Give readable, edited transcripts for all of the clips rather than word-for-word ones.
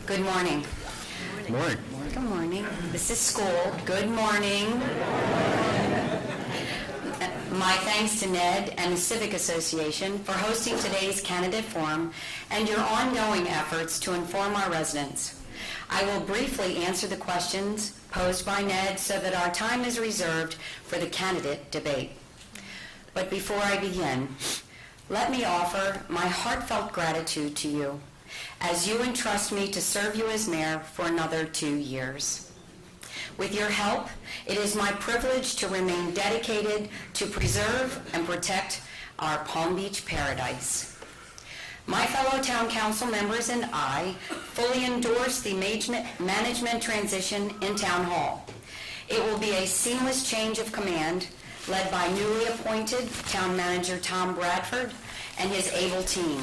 Good morning. Good morning. Good morning. This is school. Good morning. My thanks to Ned and the Civic Association for hosting today's candidate forum and your ongoing efforts to inform our residents. I will briefly answer the questions posed by Ned so that our time is reserved for the candidate debate. But before I begin, let me offer my heartfelt gratitude to you as you entrust me to serve you as mayor for another 2 years. With your help, it is my privilege to remain dedicated to preserve and protect our Palm Beach paradise. My fellow town council members and I fully endorse the management transition in Town Hall. It will be a seamless change of command led by newly appointed town manager Tom Bradford and his able team.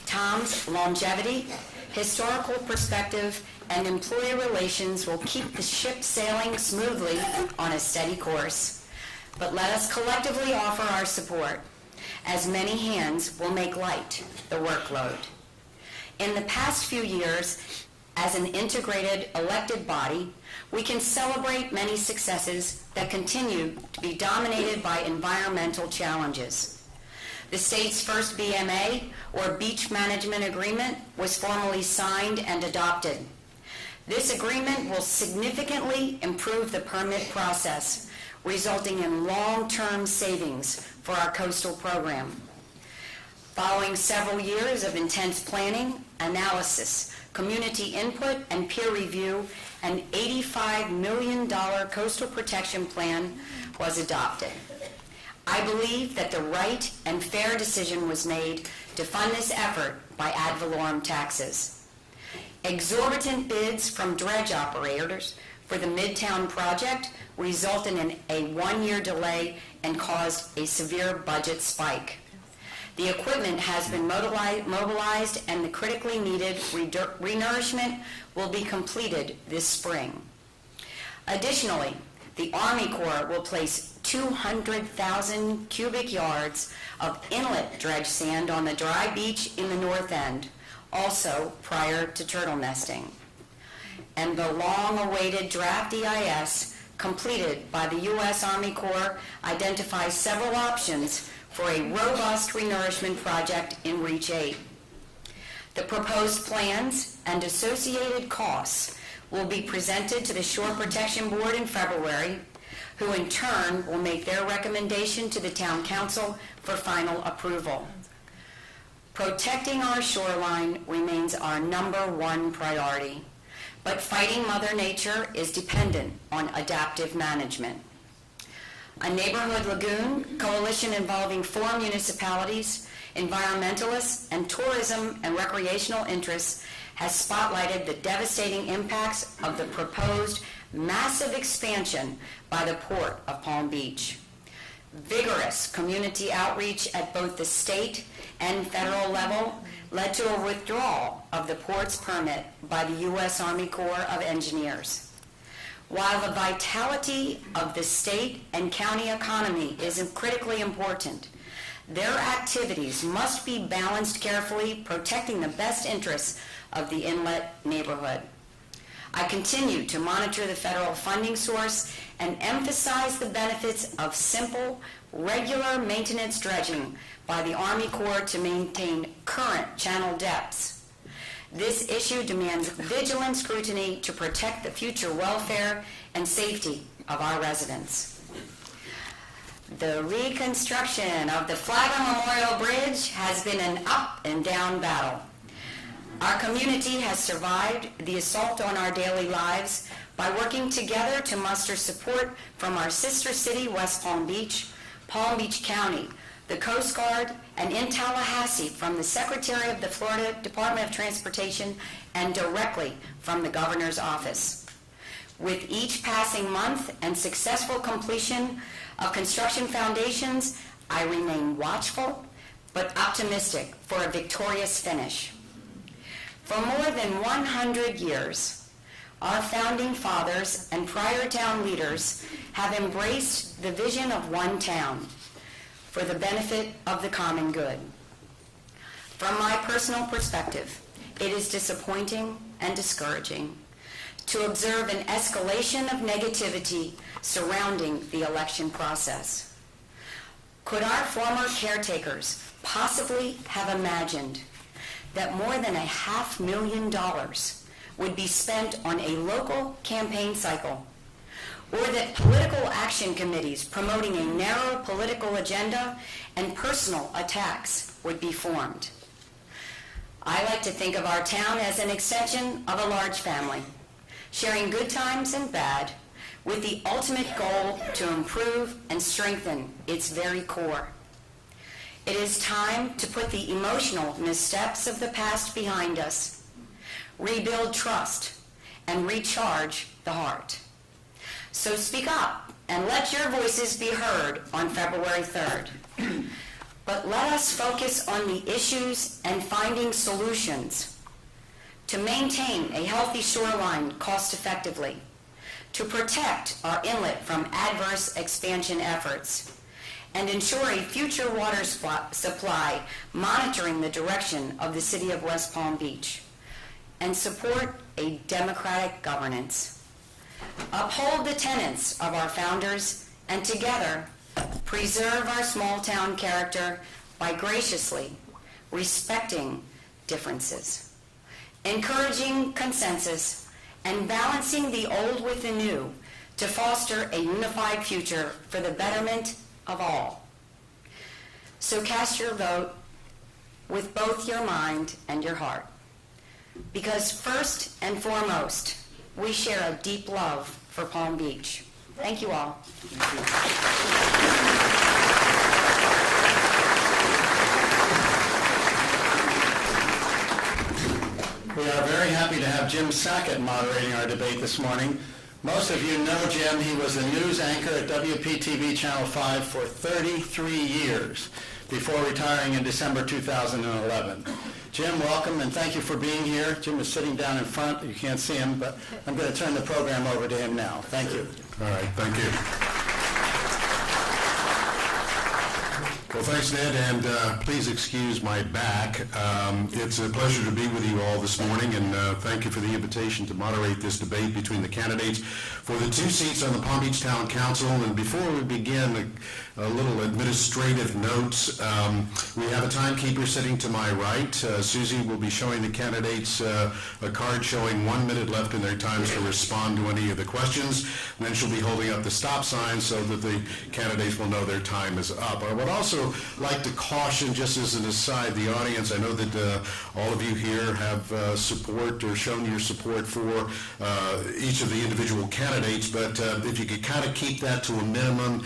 Tom's longevity, historical perspective, and employee relations will keep the ship sailing smoothly on a steady course. But let us collectively offer our support, as many hands will make light the workload. In the past few years, as an integrated elected body, we can celebrate many successes that continue to be dominated by environmental challenges. The state's first BMA, or Beach Management Agreement, was formally signed and adopted. This agreement will significantly improve the permit process, resulting in long-term savings for our coastal program. Following several years of intense planning, analysis, community input, and peer review, an $85 million coastal protection plan was adopted. I believe that the right and fair decision was made to fund this effort by ad valorem taxes. Exorbitant bids from dredge operators for the Midtown project resulted in a 1-year delay and caused a severe budget spike. The equipment has been mobilized and the critically needed renourishment will be completed this spring. Additionally, the Army Corps will place 200,000 cubic yards of inlet dredge sand on the dry beach in the north end, also prior to turtle nesting. And the long-awaited draft EIS completed by the U.S. Army Corps identifies several options for a robust renourishment project in Reach 8. The proposed plans and associated costs will be presented to the Shore Protection Board in February, who in turn will make their recommendation to the Town Council for final approval. Protecting our shoreline remains our #1 priority, but fighting Mother Nature is dependent on adaptive management. A neighborhood lagoon coalition involving 4 municipalities, environmentalists, and tourism and recreational interests has spotlighted the devastating impacts of the proposed massive expansion by the Port of Palm Beach. Vigorous community outreach at both the state and federal level led to a withdrawal of the port's permit by the U.S. Army Corps of Engineers. While the vitality of the state and county economy is critically important, their activities must be balanced carefully, protecting the best interests of the inlet neighborhood. I continue to monitor the federal funding source and emphasize the benefits of simple, regular maintenance dredging by the Army Corps to maintain current channel depths. This issue demands vigilant scrutiny to protect the future welfare and safety of our residents. The reconstruction of the Flagler Memorial Bridge has been an up and down battle. Our community has survived the assault on our daily lives by working together to muster support from our sister city, West Palm Beach County, the Coast Guard, and in Tallahassee from the Secretary of the Florida Department of Transportation and directly from the Governor's office. With each passing month and successful completion of construction foundations, I remain watchful but optimistic for a victorious finish. For more than 100 years, our founding fathers and prior town leaders have embraced the vision of one town for the benefit of the common good. From my personal perspective, it is disappointing and discouraging to observe an escalation of negativity surrounding the election process. Could our former caretakers possibly have imagined that more than $500,000 would be spent on a local campaign cycle, or that political action committees promoting a narrow political agenda and personal attacks would be formed? I like to think of our town as an extension of a large family, sharing good times and bad, with the ultimate goal to improve and strengthen its very core. It is time to put the emotional missteps of the past behind us, rebuild trust, and recharge the heart. So speak up and let your voices be heard on February 3rd. But let us focus on the issues and finding solutions to maintain a healthy shoreline cost-effectively, to protect our inlet from adverse expansion efforts, and ensure a future water supply monitoring the direction of the city of West Palm Beach, and support a democratic governance. Uphold the tenets of our founders, and together preserve our small town character by graciously respecting differences, encouraging consensus, and balancing the old with the new to foster a unified future for the betterment of all. So cast your vote with both your mind and your heart, because first and foremost, we share a deep love for Palm Beach. Thank you all. We are very happy to have Jim Sackett moderating our debate this morning. Most of you know Jim. He was the news anchor at WPTV Channel 5 for 33 years before retiring in December 2011. Jim, welcome, and thank you for being here. Jim is sitting down in front. You can't see him, but I'm going to turn the program over to him now. Thank you. All right, thank you. Well, thanks, Ned, and please excuse my back. It's a pleasure to be with you all this morning, and thank you for the invitation to moderate this debate between the candidates for the 2 seats on the Palm Beach Town Council. And before we begin, a little administrative notes. We have a timekeeper sitting to my right. Susie will be showing the candidates a card showing 1 minute left in their times to respond to any of the questions. And then she'll be holding up the stop sign so that the candidates will know their time is up. I would also like to caution, just as an aside, the audience. I know that all of you here have support or shown your support for each of the individual candidates, but if you could kind of keep that to a minimum,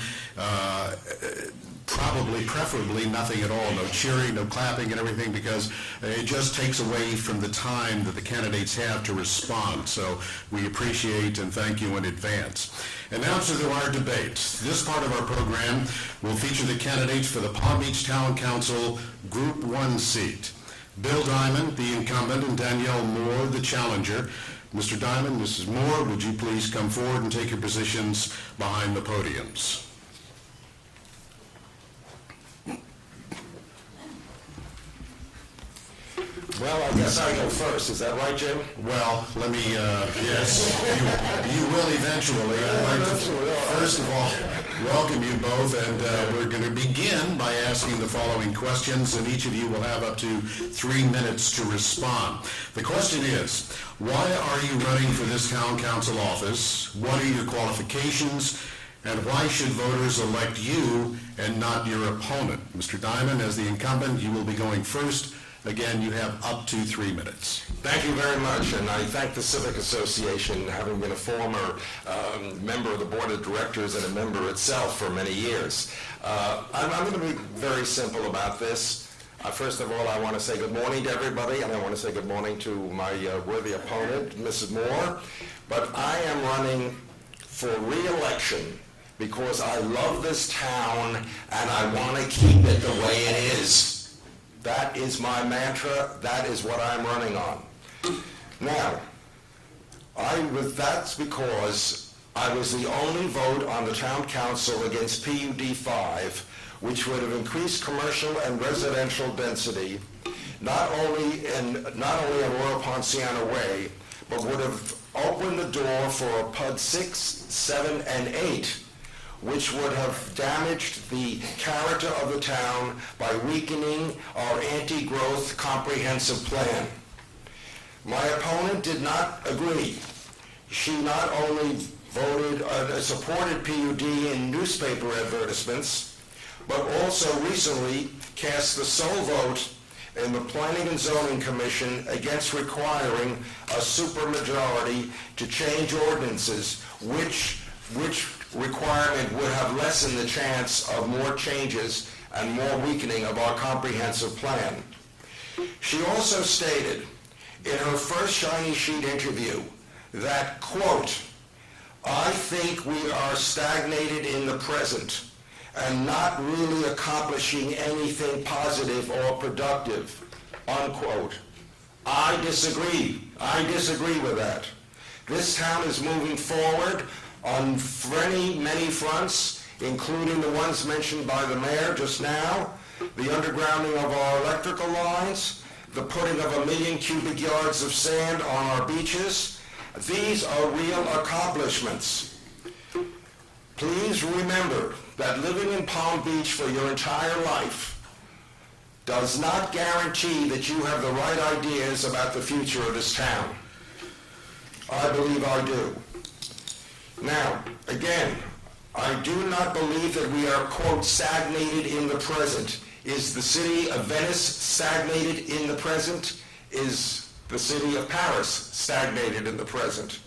preferably nothing at all, no cheering, no clapping and everything, because it just takes away from the time that the candidates have to respond. So we appreciate and thank you in advance. And now to our debate. This part of our program will feature the candidates for the Palm Beach Town Council Group 1 seat. Bill Diamond, the incumbent, and Danielle Moore, the challenger. Mr. Diamond, Mrs. Moore, would you please come forward and take your positions behind the podiums? Well, I guess I go first. Is that right, Jim? Well, let me, yes, you will eventually. I'd like to, first of all, welcome you both, and we're going to begin by asking the following questions, and each of you will have up to 3 minutes to respond. The question is, why are you running for this town council office? What are your qualifications? And why should voters elect you and not your opponent? Mr. Diamond, as the incumbent, you will be going first. Again, you have up to 3 minutes. Thank you very much, and I thank the Civic Association, having been a former member of the board of directors and a member itself for many years. I'm going to be very simple about this. First of all, I want to say good morning to everybody, and I want to say good morning to my worthy opponent, Mrs. Moore. But I am running for re-election because I love this town and I want to keep it the way it is. That is my mantra. That is what I'm running on. Now, that's because I was the only vote on the town council against PUD 5, which would have increased commercial and residential density not only on Royal Ponciano Way, but would have opened the door for PUD 6, 7, and 8, which would have damaged the character of the town by weakening our anti-growth comprehensive plan. My opponent did not agree. She not only supported PUD in newspaper advertisements, but also recently cast the sole vote in the Planning and Zoning Commission against requiring a supermajority to change ordinances, which requirement would have lessened the chance of more changes and more weakening of our comprehensive plan. She also stated in her first Shiny Sheet interview that, quote, "I think we are stagnated in the present and not really accomplishing anything positive or productive," unquote. I disagree. I disagree with that. This town is moving forward on many fronts, including the ones mentioned by the mayor just now, the undergrounding of our electrical lines, the putting of 1 million cubic yards of sand on our beaches. These are real accomplishments. Please remember that living in Palm Beach for your entire life does not guarantee that you have the right ideas about the future of this town. I believe I do. Now, again, I do not believe that we are, quote, stagnated in the present. Is the city of Venice stagnated in the present? Is the city of Paris stagnated in the present?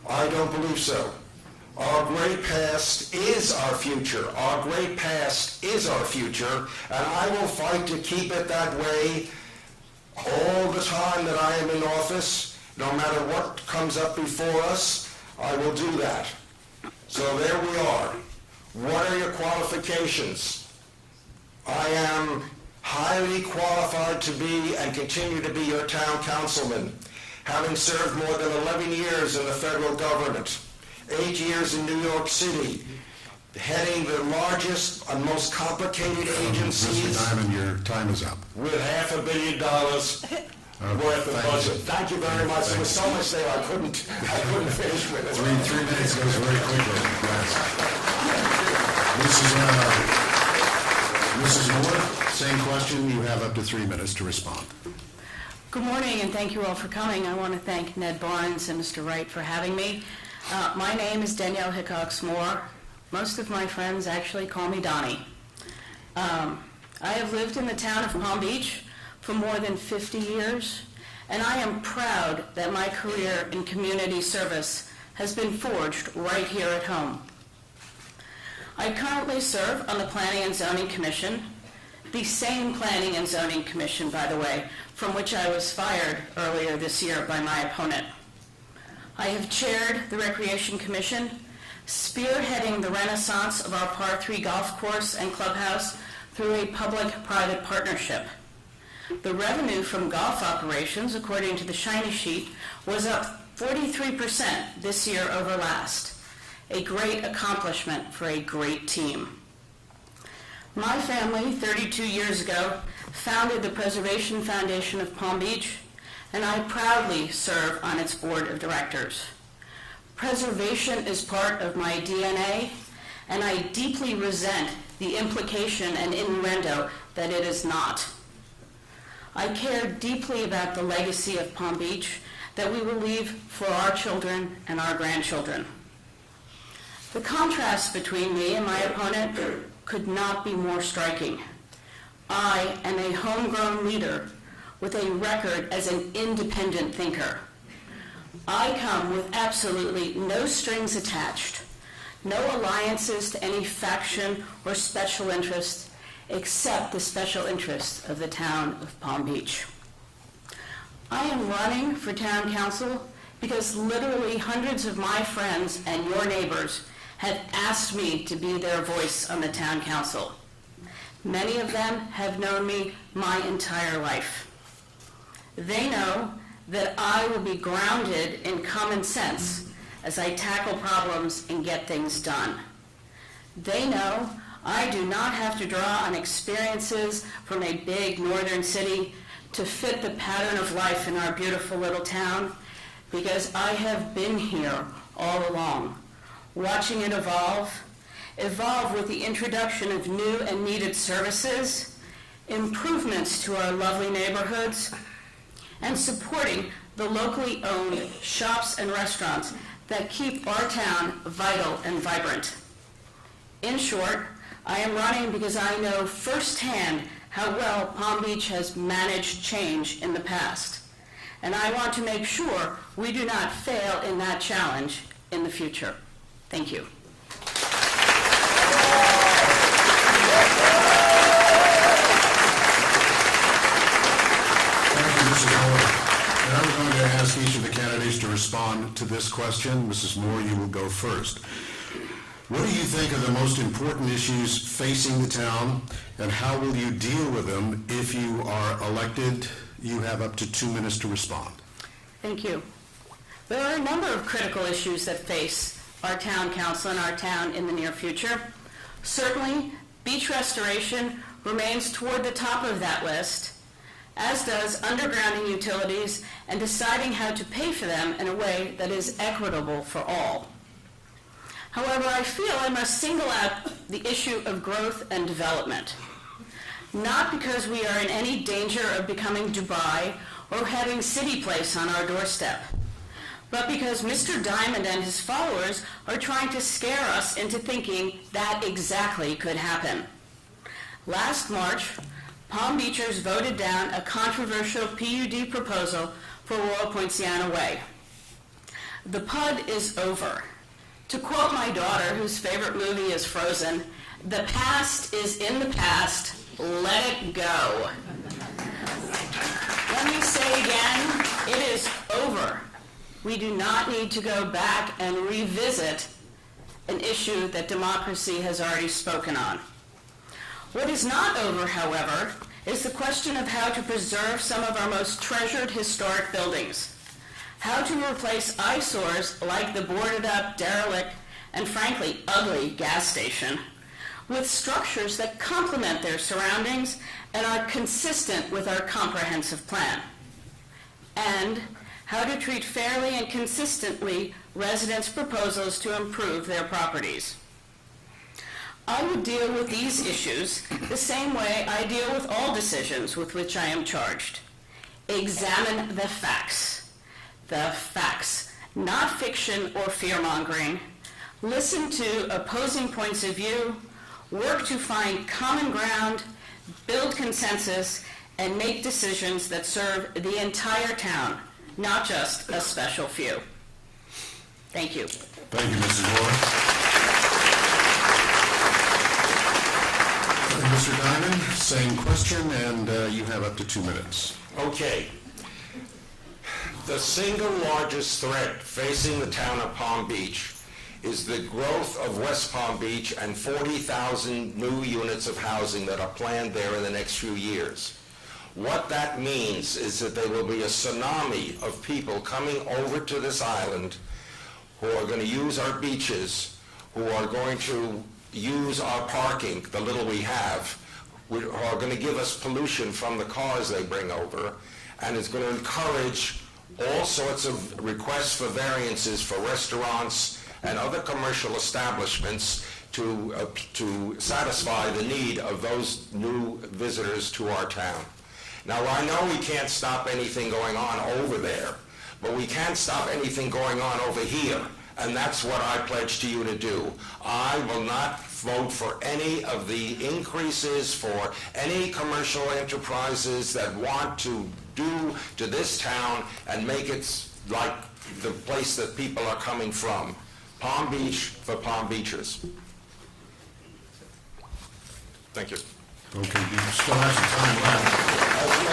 I don't believe so. Our great past is our future. Our great past is our future, and I will fight to keep it that way all the time that I am in office. No matter what comes up before us, I will do that. So there we are. What are your qualifications? I am highly qualified to be and continue to be your town councilman, having served more than 11 years in the federal government, 8 years in New York City, heading the largest and most complicated agencies. Mr. Diamond, your time is up. With $500 million worth of budget. Thank you very much. There was so much there I couldn't finish with it. 3 minutes goes very quickly. Mrs. Moore, same question. You have up to 3 minutes to respond. Good morning, and thank you all for coming. I want to thank Ned Barnes and Mr. Wright for having me. My name is Danielle Moore. Most of my friends actually call me Donnie. I have lived in the town of Palm Beach for more than 50 years, and I am proud that my career in community service has been forged right here at home. I currently serve on the Planning and Zoning Commission, the same Planning and Zoning Commission, by the way, from which I was fired earlier this year by my opponent. I have chaired the Recreation Commission, spearheading the renaissance of our Par 3 golf course and clubhouse through a public-private partnership. The revenue from golf operations, according to the Shiny Sheet, was up 43% this year over last. A great accomplishment for a great team. My family, 32 years ago, founded the Preservation Foundation of Palm Beach, and I proudly serve on its board of directors. Preservation is part of my DNA, and I deeply resent the implication and innuendo that it is not. I care deeply about the legacy of Palm Beach that we will leave for our children and our grandchildren. The contrast between me and my opponent could not be more striking. I am a homegrown leader with a record as an independent thinker. I come with absolutely no strings attached, no alliances to any faction or special interest, except the special interests of the town of Palm Beach. I am running for town council because literally hundreds of my friends and your neighbors have asked me to be their voice on the town council. Many of them have known me my entire life. They know that I will be grounded in common sense as I tackle problems and get things done. They know I do not have to draw on experiences from a big northern city to fit the pattern of life in our beautiful little town, because I have been here all along, watching it evolve with the introduction of new and needed services, improvements to our lovely neighborhoods, and supporting the locally owned shops and restaurants that keep our town vital and vibrant. In short, I am running because I know firsthand how well Palm Beach has managed change in the past, and I want to make sure we do not fail in that challenge in the future. Thank you. Thank you, Mrs. Moore. And I'm going to ask each of the candidates to respond to this question. Mrs. Moore, you will go first. What do you think are the most important issues facing the town, and how will you deal with them if you are elected? You have up to 2 minutes to respond. Thank you. There are a number of critical issues that face our town council and our town in the near future. Certainly, beach restoration remains toward the top of that list, as does undergrounding utilities and deciding how to pay for them in a way that is equitable for all. However, I feel I must single out the issue of growth and development, not because we are in any danger of becoming Dubai or having City Place on our doorstep, but because Mr. Diamond and his followers are trying to scare us into thinking that exactly could happen. Last March, Palm Beachers voted down a controversial PUD proposal for Royal Poinciana Way. The PUD is over. To quote my daughter, whose favorite movie is Frozen, the past is in the past, let it go. Let me say again, it is over. We do not need to go back and revisit an issue that democracy has already spoken on. What is not over, however, is the question of how to preserve some of our most treasured historic buildings. How to replace eyesores like the boarded-up, derelict, and frankly ugly gas station with structures that complement their surroundings and are consistent with our comprehensive plan. And how to treat fairly and consistently residents' proposals to improve their properties. I would deal with these issues the same way I deal with all decisions with which I am charged. Examine the facts. The facts, not fiction or fear-mongering. Listen to opposing points of view, work to find common ground, build consensus, and make decisions that serve the entire town, not just a special few. Thank you. Thank you, Mrs. Moore. Mr. Diamond, same question, and you have up to 2 minutes. Okay. The single largest threat facing the town of Palm Beach is the growth of West Palm Beach and 40,000 new units of housing that are planned there in the next few years. What that means is that there will be a tsunami of people coming over to this island who are going to use our beaches, who are going to use our parking, the little we have, who are going to give us pollution from the cars they bring over, and it's going to encourage all sorts of requests for variances for restaurants and other commercial establishments to satisfy the need of those new visitors to our town. Now, I know we can't stop anything going on over there, but we can stop anything going on over here, and that's what I pledge to you to do. I will not vote for any of the increases for any commercial enterprises that want to do to this town and make it like the place that people are coming from. Palm Beach for Palm Beachers. Thank you. Okay, you still have some time left. You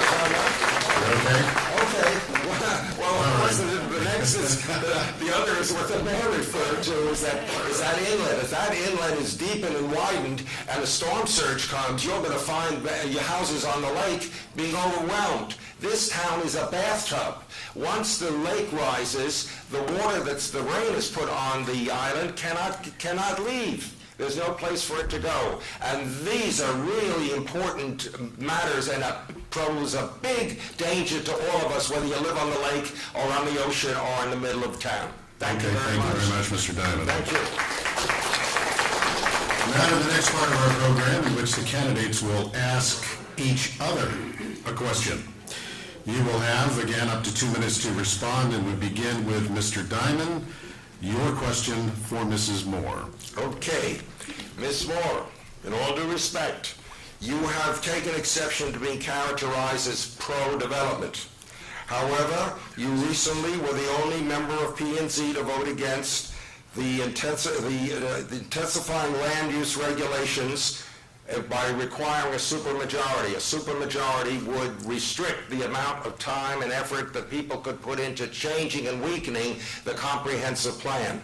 okay? Okay. Well, of course, the next is, the other is what the mayor referred to, is that inlet. If that inlet is deepened and widened and a storm surge comes, you're going to find your houses on the lake being overwhelmed. This town is a bathtub. Once the lake rises, the water the rain is put on the island cannot leave. There's no place for it to go. And these are really important matters, and it pose a big danger to all of us, whether you live on the lake or on the ocean or in the middle of town. Thank you very much. Thank you very much, Mr. Diamond. Thank you. Now to the next part of our program, in which the candidates will ask each other a question. You will have, again, up to 2 minutes to respond, and we begin with Mr. Diamond. Your question for Mrs. Moore. Okay. Ms. Moore, in all due respect, you have taken exception to being characterized as pro-development. However, you recently were the only member of P&Z to vote against the intensifying land use regulations by requiring a supermajority. A supermajority would restrict the amount of time and effort that people could put into changing and weakening the comprehensive plan.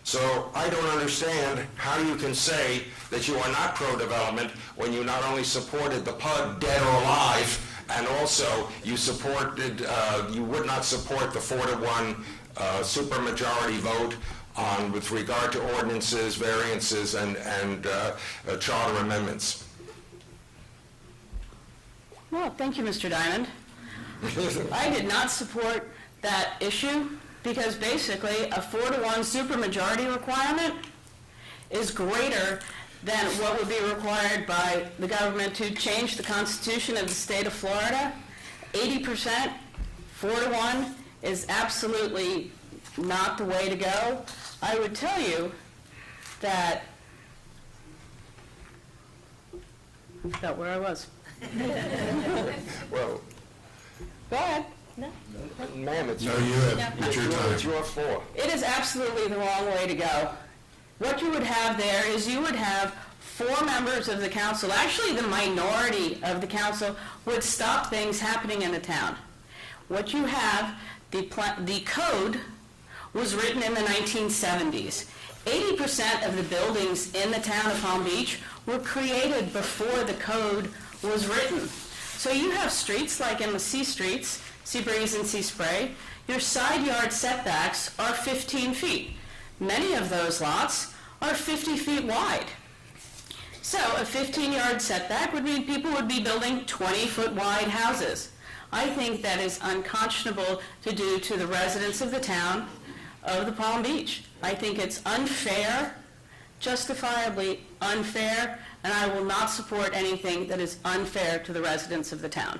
So I don't understand how you can say that you are not pro-development when you not only supported the PUD dead or alive, and also you supported, you would not support the 4-to-1 supermajority vote on with regard to ordinances, variances, and charter amendments. Well, thank you, Mr. Diamond. I did not support that issue because basically a 4-to-1 supermajority requirement is greater than what would be required by the government to change the Constitution of the state of Florida. 80%, 4-to-1 is absolutely not the way to go. I would tell you that, I forgot where I was. Well, Go ahead. ma'am, it's No, your, you have, it's your it's time. your floor. It is absolutely the wrong way to go. What you would have there is you would have 4 members of the council, actually the minority of the council, would stop things happening in the town. What you have, the code was written in the 1970s. 80% of the buildings in the town of Palm Beach were created before the code was written. So you have streets like in the C streets, Seabreeze and Sea Spray, your side yard setbacks are 15 feet. Many of those lots are 50 feet wide. So a 15-yard setback would mean people would be building 20-foot wide houses. I think that is unconscionable to do to the residents of the town of the Palm Beach. I think it's unfair, justifiably unfair, and I will not support anything that is unfair to the residents of the town.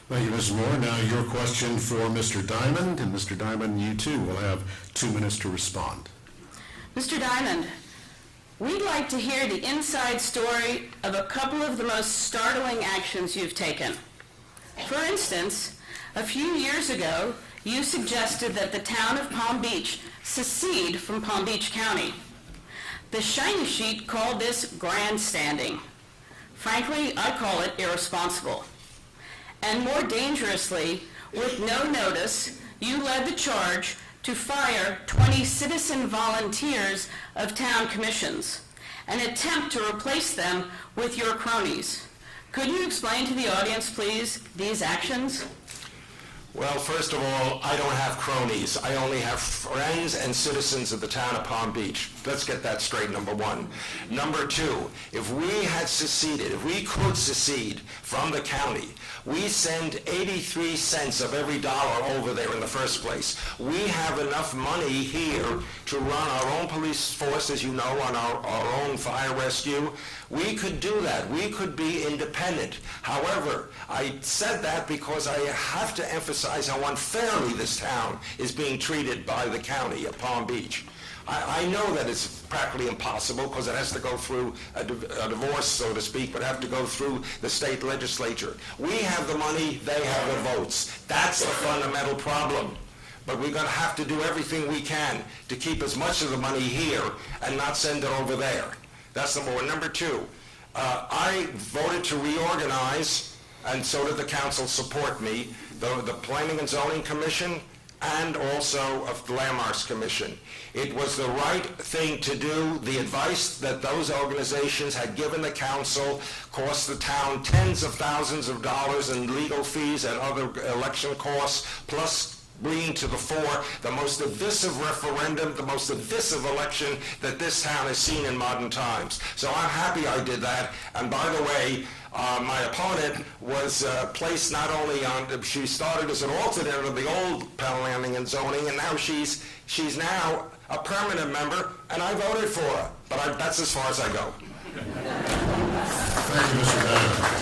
Thank you, Ms. Moore. Now your question for Mr. Diamond, and Mr. Diamond, you too will have 2 minutes to respond. Mr. Diamond, we'd like to hear the inside story of a couple of the most startling actions you've taken. For instance, a few years ago, you suggested that the town of Palm Beach secede from Palm Beach County. The shiny sheet called this grandstanding. Frankly, I call it irresponsible. And more dangerously, with no notice, you led the charge to fire 20 citizen volunteers of town commissions, an attempt to replace them with your cronies. Could you explain to the audience, please, these actions? Well, first of all, I don't have cronies. I only have friends and citizens of the town of Palm Beach. Let's get that straight, number one. Number two, if we had seceded, if we could secede from the county, we send 83 cents of every dollar over there in the first place. We have enough money here to run our own police force, as you know, on our own fire rescue. We could do that. We could be independent. However, I said that because I have to emphasize how unfairly this town is being treated by the county of Palm Beach. I know that it's practically impossible because it has to go through a divorce, so to speak, but have to go through the state legislature. We have the money, they have the votes. That's the fundamental problem. But we're going to have to do everything we can to keep as much of the money here and not send it over there. That's number one. Number two, I voted to reorganize, and so did the council support me, the Planning and Zoning Commission and also of the Landmarks Commission. It was the right thing to do. The advice that those organizations had given the council cost the town tens of thousands of dollars in legal fees and other election costs, plus bringing to the fore the most divisive referendum, the most divisive election that this town has seen in modern times. So I'm happy I did that. And by the way, my opponent was placed not only on, she started as an alternate of the old planning and zoning, and now she's now a permanent member, and I voted for her. But that's as far as I go. Thank you, Mr. Diamond.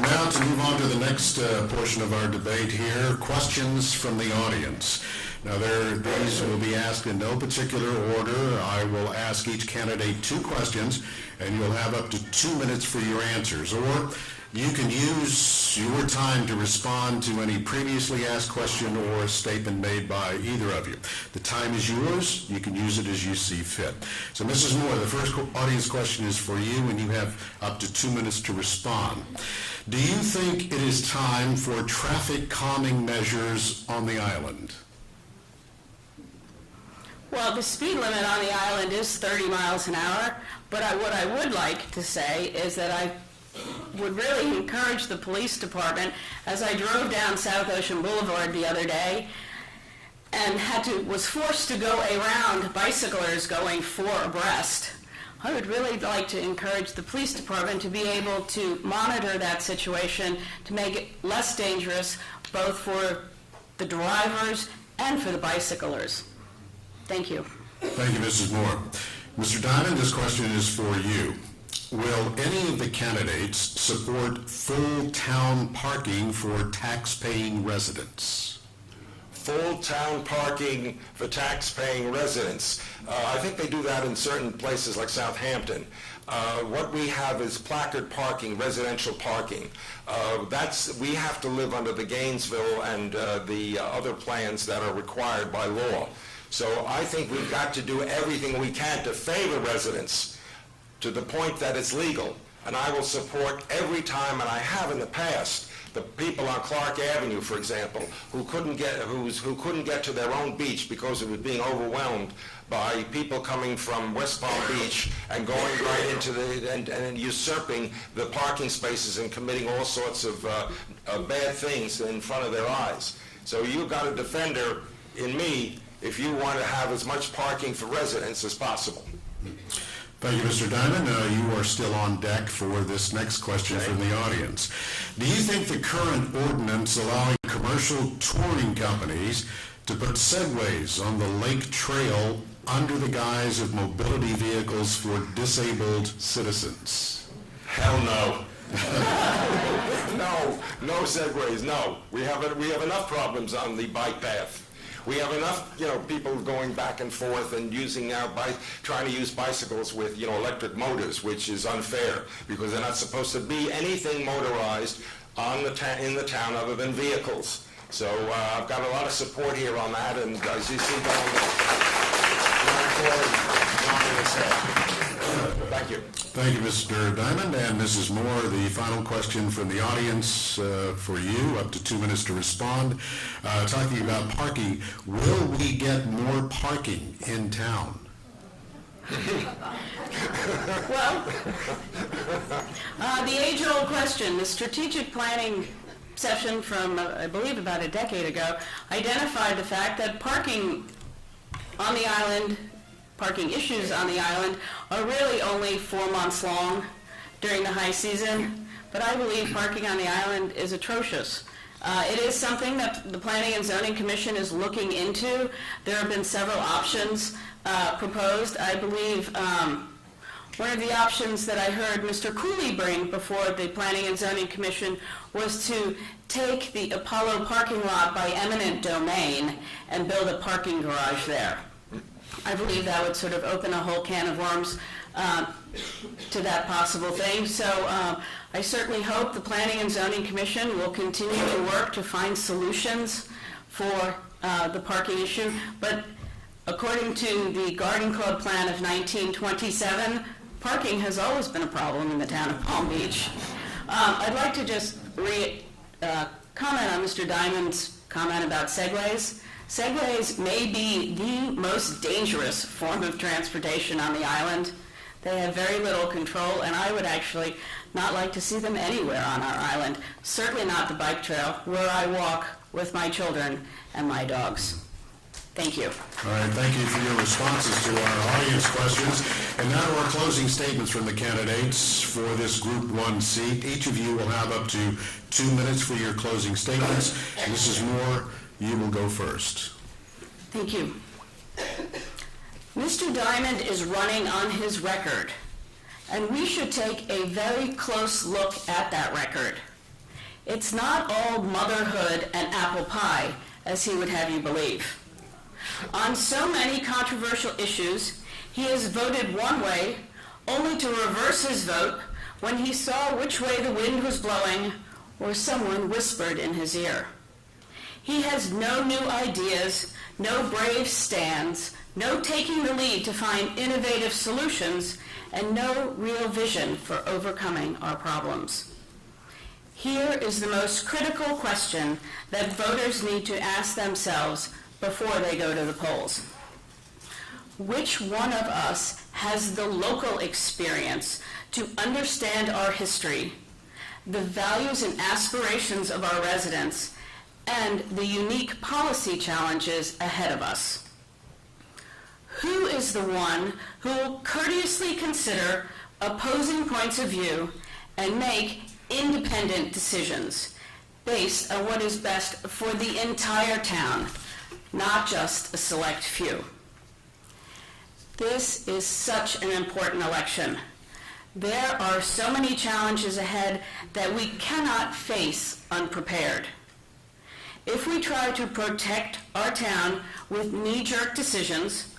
Now to move on to the next portion of our debate here, questions from the audience. Now these will be asked in no particular order. I will ask each candidate 2 questions, and you'll have up to 2 minutes for your answers. Or you can use your time to respond to any previously asked question or statement made by either of you. The time is yours. You can use it as you see fit. So, Mrs. Moore, the first audience question is for you, and you have up to 2 minutes to respond. Do you think it is time for traffic calming measures on the island? Well, the speed limit on the island is 30 miles an hour, but what I would like to say is that I would really encourage the police department, as I drove down South Ocean Boulevard the other day and was forced to go around bicyclers going 4 abreast. I would really like to encourage the police department to be able to monitor that situation to make it less dangerous both for the drivers and for the bicyclers. Thank you. Thank you, Mrs. Moore. Mr. Diamond, this question is for you. Will any of the candidates support full town parking for tax-paying residents? Full town parking for tax-paying residents. I think they do that in certain places like Southampton. What we have is placard parking, residential parking. We have to live under the Gainesville and the other plans that are required by law. So I think we've got to do everything we can to favor residents to the point that it's legal. And I will support every time, and I have in the past, the people on Clark Avenue, for example, who couldn't get to their own beach because it was being overwhelmed by people coming from West Palm Beach and going right into and usurping the parking spaces and committing all sorts of bad things in front of their eyes. So you've got a defender in me if you want to have as much parking for residents as possible. Thank you, Mr. Diamond. You are still on deck for this next question from the audience. Do you think the current ordinance allowing commercial touring companies to put segways on the lake trail under the guise of mobility vehicles for disabled citizens? Hell no. No segways, no. We have enough problems on the bike path. We have enough, people going back and forth and trying to use bicycles with, electric motors, which is unfair because they're not supposed to be anything motorized in the town other than vehicles. So I've got a lot of support here on that, and as you see, thank you. Thank you, Mr. Diamond. And Mrs. Moore, the final question from the audience for you, up to 2 minutes to respond. Talking about parking, will we get more parking in town? Well, the age-old question, the strategic planning session from, I believe, about a decade ago, identified the fact that parking on the island, parking issues on the island, are really only 4 months long during the high season, but I believe parking on the island is atrocious. It is something that the Planning and Zoning Commission is looking into. There have been several options proposed. I believe one of the options that I heard Mr. Cooley bring before the Planning and Zoning Commission was to take the Apollo parking lot by eminent domain and build a parking garage there. I believe that would sort of open a whole can of worms to that possible thing. So I certainly hope the Planning and Zoning Commission will continue to work to find solutions for the parking issue. But according to the Garden Club Plan of 1927, parking has always been a problem in the town of Palm Beach. I'd like to just comment on Mr. Diamond's comment about segways. Segways may be the most dangerous form of transportation on the island. They have very little control, and I would actually not like to see them anywhere on our island, certainly not the bike trail where I walk with my children and my dogs. Thank you. All right, thank you for your responses to our audience questions. And now to our closing statements from the candidates for this Group 1 seat. Each of you will have up to 2 minutes for your closing statements. Mrs. Moore, you will go first. Thank you. Mr. Diamond is running on his record, and we should take a very close look at that record. It's not all motherhood and apple pie, as he would have you believe. On so many controversial issues, he has voted one way, only to reverse his vote when he saw which way the wind was blowing or someone whispered in his ear. He has no new ideas, no brave stands, no taking the lead to find innovative solutions, and no real vision for overcoming our problems. Here is the most critical question that voters need to ask themselves before they go to the polls. Which one of us has the local experience to understand our history, the values and aspirations of our residents, and the unique policy challenges ahead of us? Who is the one who will courteously consider opposing points of view and make independent decisions based on what is best for the entire town, not just a select few? This is such an important election. There are so many challenges ahead that we cannot face unprepared. If we try to protect our town with knee-jerk decisions,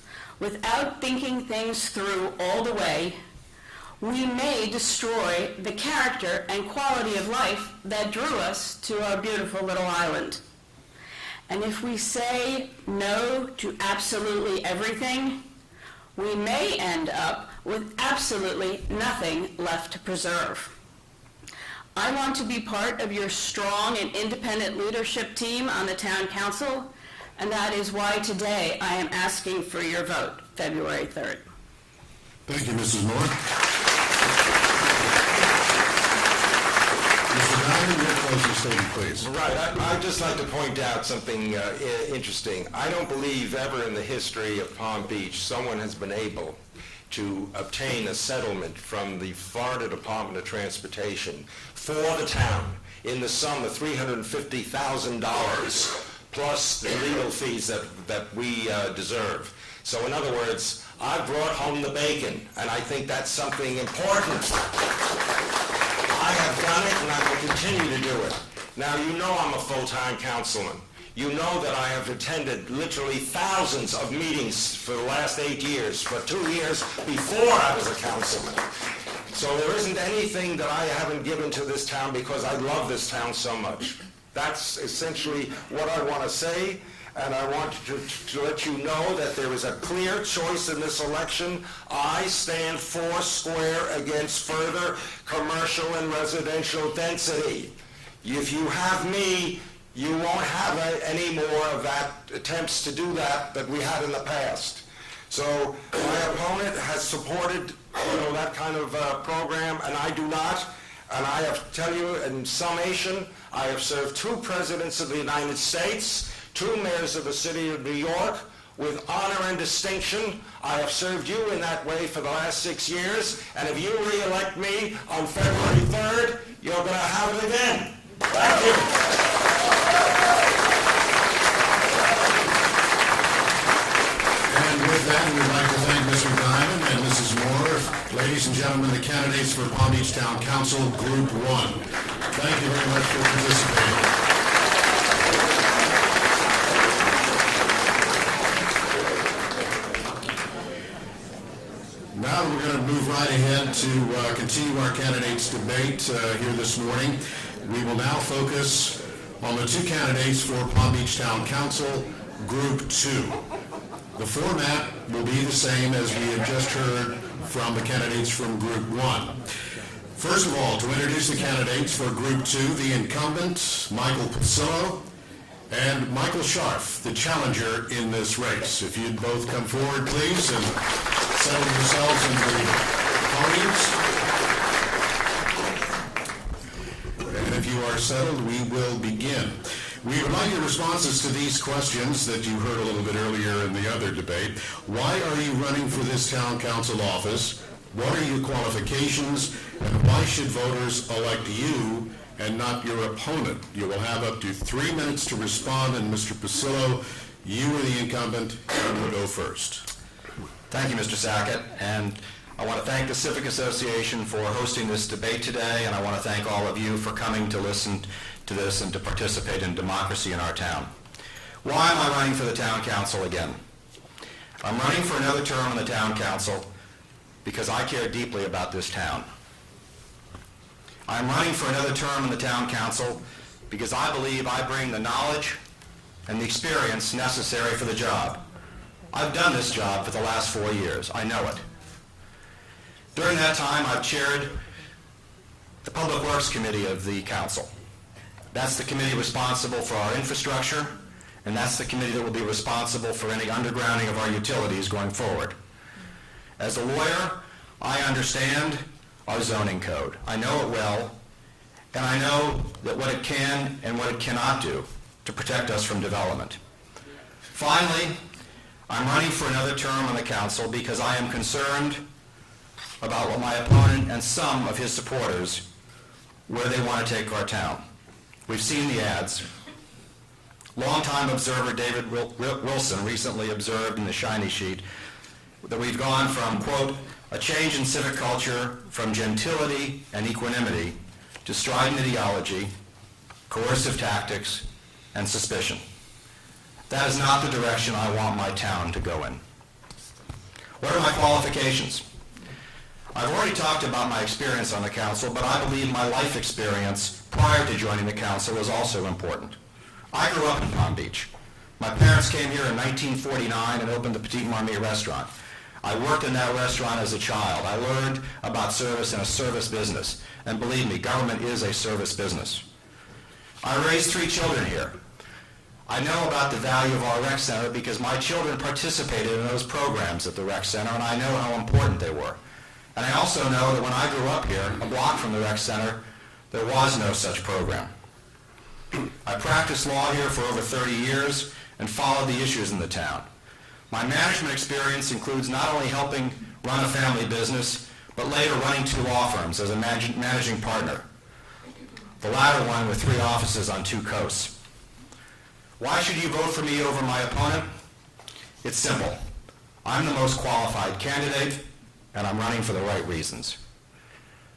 without thinking things through all the way, we may destroy the character and quality of life that drew us to our beautiful little island. And if we say no to absolutely everything, we may end up with absolutely nothing left to preserve. I want to be part of your strong and independent leadership team on the town council, and that is why today I am asking for your vote, February 3rd. Thank you, Mrs. Moore. Mr. Diamond, your closing statement, please. Right. I'd just like to point out something interesting. I don't believe ever in the history of Palm Beach someone has been able to obtain a settlement from the Florida Department of Transportation for the town in the sum of $350,000 plus the legal fees that we deserve. So in other words, I brought home the bacon, and I think that's something important. I have done it, and I will continue to do it. Now, you know I'm a full-time councilman. You know that I have attended literally thousands of meetings for the last 8 years, for 2 years before I was a councilman. So there isn't anything that I haven't given to this town because I love this town so much. That's essentially what I want to say, and I want to let you know that there is a clear choice in this election. I stand foursquare against further commercial and residential density. If you have me, you won't have any more of that attempts to do that we had in the past. So my opponent has supported, that kind of program, and I do not. And I have to tell you, in summation, I have served 2 presidents of the United States, 2 mayors of the city of New York, with honor and distinction. I have served you in that way for the last 6 years, and if you re-elect me on February 3rd, you're going to have it again. Thank you. And with that, we'd like to thank Mr. Diamond and Mrs. Moore. Ladies and gentlemen, the candidates for Palm Beach Town Council, Group 1. Thank you very much for participating. Now we're going to move right ahead to continue our candidates' debate here this morning. We will now focus on the 2 candidates for Palm Beach Town Council, Group 2. The format will be the same as we have just heard from the candidates from Group 1. First of all, to introduce the candidates for Group 2, the incumbent, Michael Pucillo, and Michael Scharf, the challenger in this race. If you'd both come forward, please, and settle yourselves in the podiums. And if you are settled, we will begin. We would like your responses to these questions that you heard a little bit earlier in the other debate. Why are you running for this town council office? What are your qualifications? And why should voters elect you and not your opponent? You will have up to 3 minutes to respond, and Mr. Pucillo, you are the incumbent, and will go first. Thank you, Mr. Sackett, and I want to thank the Civic Association for hosting this debate today, and I want to thank all of you for coming to listen to this and to participate in democracy in our town. Why am I running for the town council again? I'm running for another term on the town council because I care deeply about this town. I'm running for another term in the town council because I believe I bring the knowledge and the experience necessary for the job. I've done this job for the last 4 years. I know it. During that time, I've chaired the Public Works Committee of the council. That's the committee responsible for our infrastructure, and that's the committee that will be responsible for any undergrounding of our utilities going forward. As a lawyer, I understand our zoning code. I know it well, and I know that what it can and what it cannot do to protect us from development. Finally, I'm running for another term on the council because I am concerned about what my opponent and some of his supporters, where they want to take our town. We've seen the ads. Longtime observer David Wilson recently observed in the Shiny Sheet that we've gone from, quote, a change in civic culture from gentility and equanimity to strident ideology, coercive tactics, and suspicion. That is not the direction I want my town to go in. What are my qualifications? I've already talked about my experience on the council, but I believe my life experience prior to joining the council is also important. I grew up in Palm Beach. My parents came here in 1949 and opened the Petite Marmite restaurant. I worked in that restaurant as a child. I learned about service in a service business. And believe me, government is a service business. I raised 3 children here. I know about the value of our rec center because my children participated in those programs at the rec center, and I know how important they were. And I also know that when I grew up here, a block from the rec center, there was no such program. I practiced law here for over 30 years and followed the issues in the town. My management experience includes not only helping run a family business, but later running 2 law firms as a managing partner, the latter one with 3 offices on 2 coasts. Why should you vote for me over my opponent? It's simple. I'm the most qualified candidate, and I'm running for the right reasons.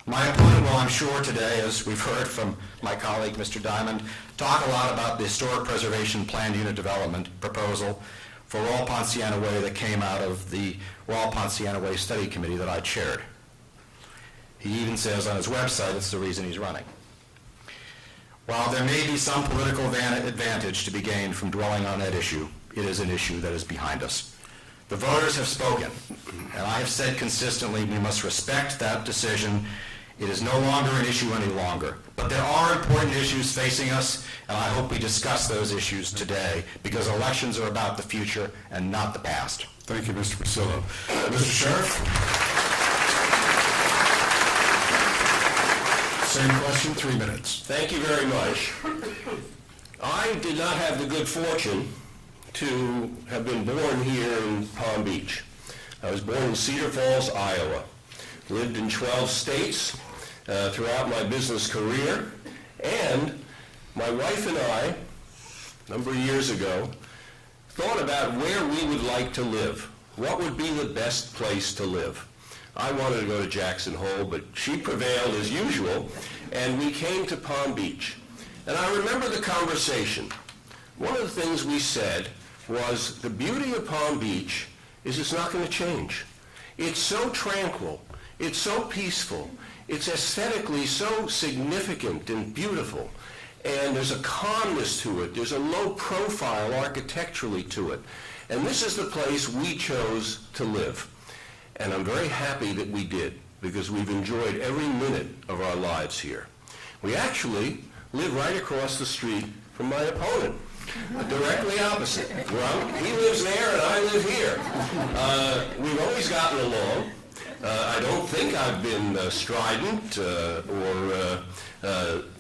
My opponent will, I'm sure today, as we've heard from my colleague, Mr. Diamond, talk a lot about the Historic Preservation Planned Unit Development proposal for Royal Ponciano Way that came out of the Royal Ponciano Way Study Committee that I chaired. He even says on his website it's the reason he's running. While there may be some political advantage to be gained from dwelling on that issue, it is an issue that is behind us. The voters have spoken, and I have said consistently we must respect that decision. It is no longer an issue any longer. But there are important issues facing us, and I hope we discuss those issues today, because elections are about the future and not the past. Thank you, Mr. Pucillo. Mr. Scharf? Same question, 3 minutes. Thank you very much. I did not have the good fortune to have been born here in Palm Beach. I was born in Cedar Falls, Iowa. Lived in 12 states throughout my business career, and my wife and I, a number of years ago, thought about where we would like to live. What would be the best place to live? I wanted to go to Jackson Hole, but she prevailed as usual, and we came to Palm Beach. And I remember the conversation. One of the things we said was the beauty of Palm Beach is it's not going to change. It's so tranquil. It's so peaceful. It's aesthetically so significant and beautiful. And there's a calmness to it. There's a low profile architecturally to it. And this is the place we chose to live. And I'm very happy that we did, because we've enjoyed every minute of our lives here. We actually live right across the street from my opponent, directly opposite. Well, he lives there and I live here. We've always gotten along. I don't think I've been strident or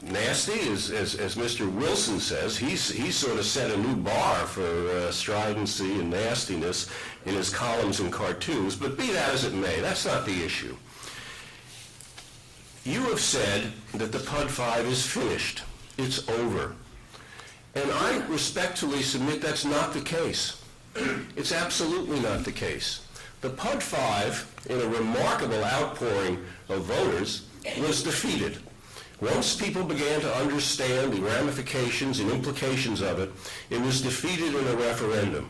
nasty, as Mr. Wilson says. He's sort of set a new bar for stridency and nastiness in his columns and cartoons, but be that as it may, that's not the issue. You have said that the PUD 5 is finished. It's over. And I respectfully submit that's not the case. It's absolutely not the case. The PUD 5, in a remarkable outpouring of voters, was defeated. Once people began to understand the ramifications and implications of it, it was defeated in a referendum.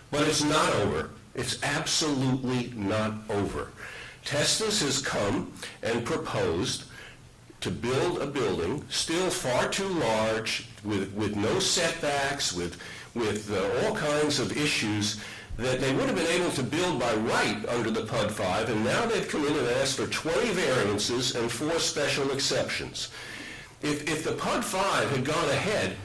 But it's not over. It's absolutely not over. Testis has come and proposed to build a building still far too large, with no setbacks, with all kinds of issues that they would have been able to build by right under the PUD 5, and now they've come in and asked for 20 variances and 4 special exceptions. If the PUD 5 had gone ahead,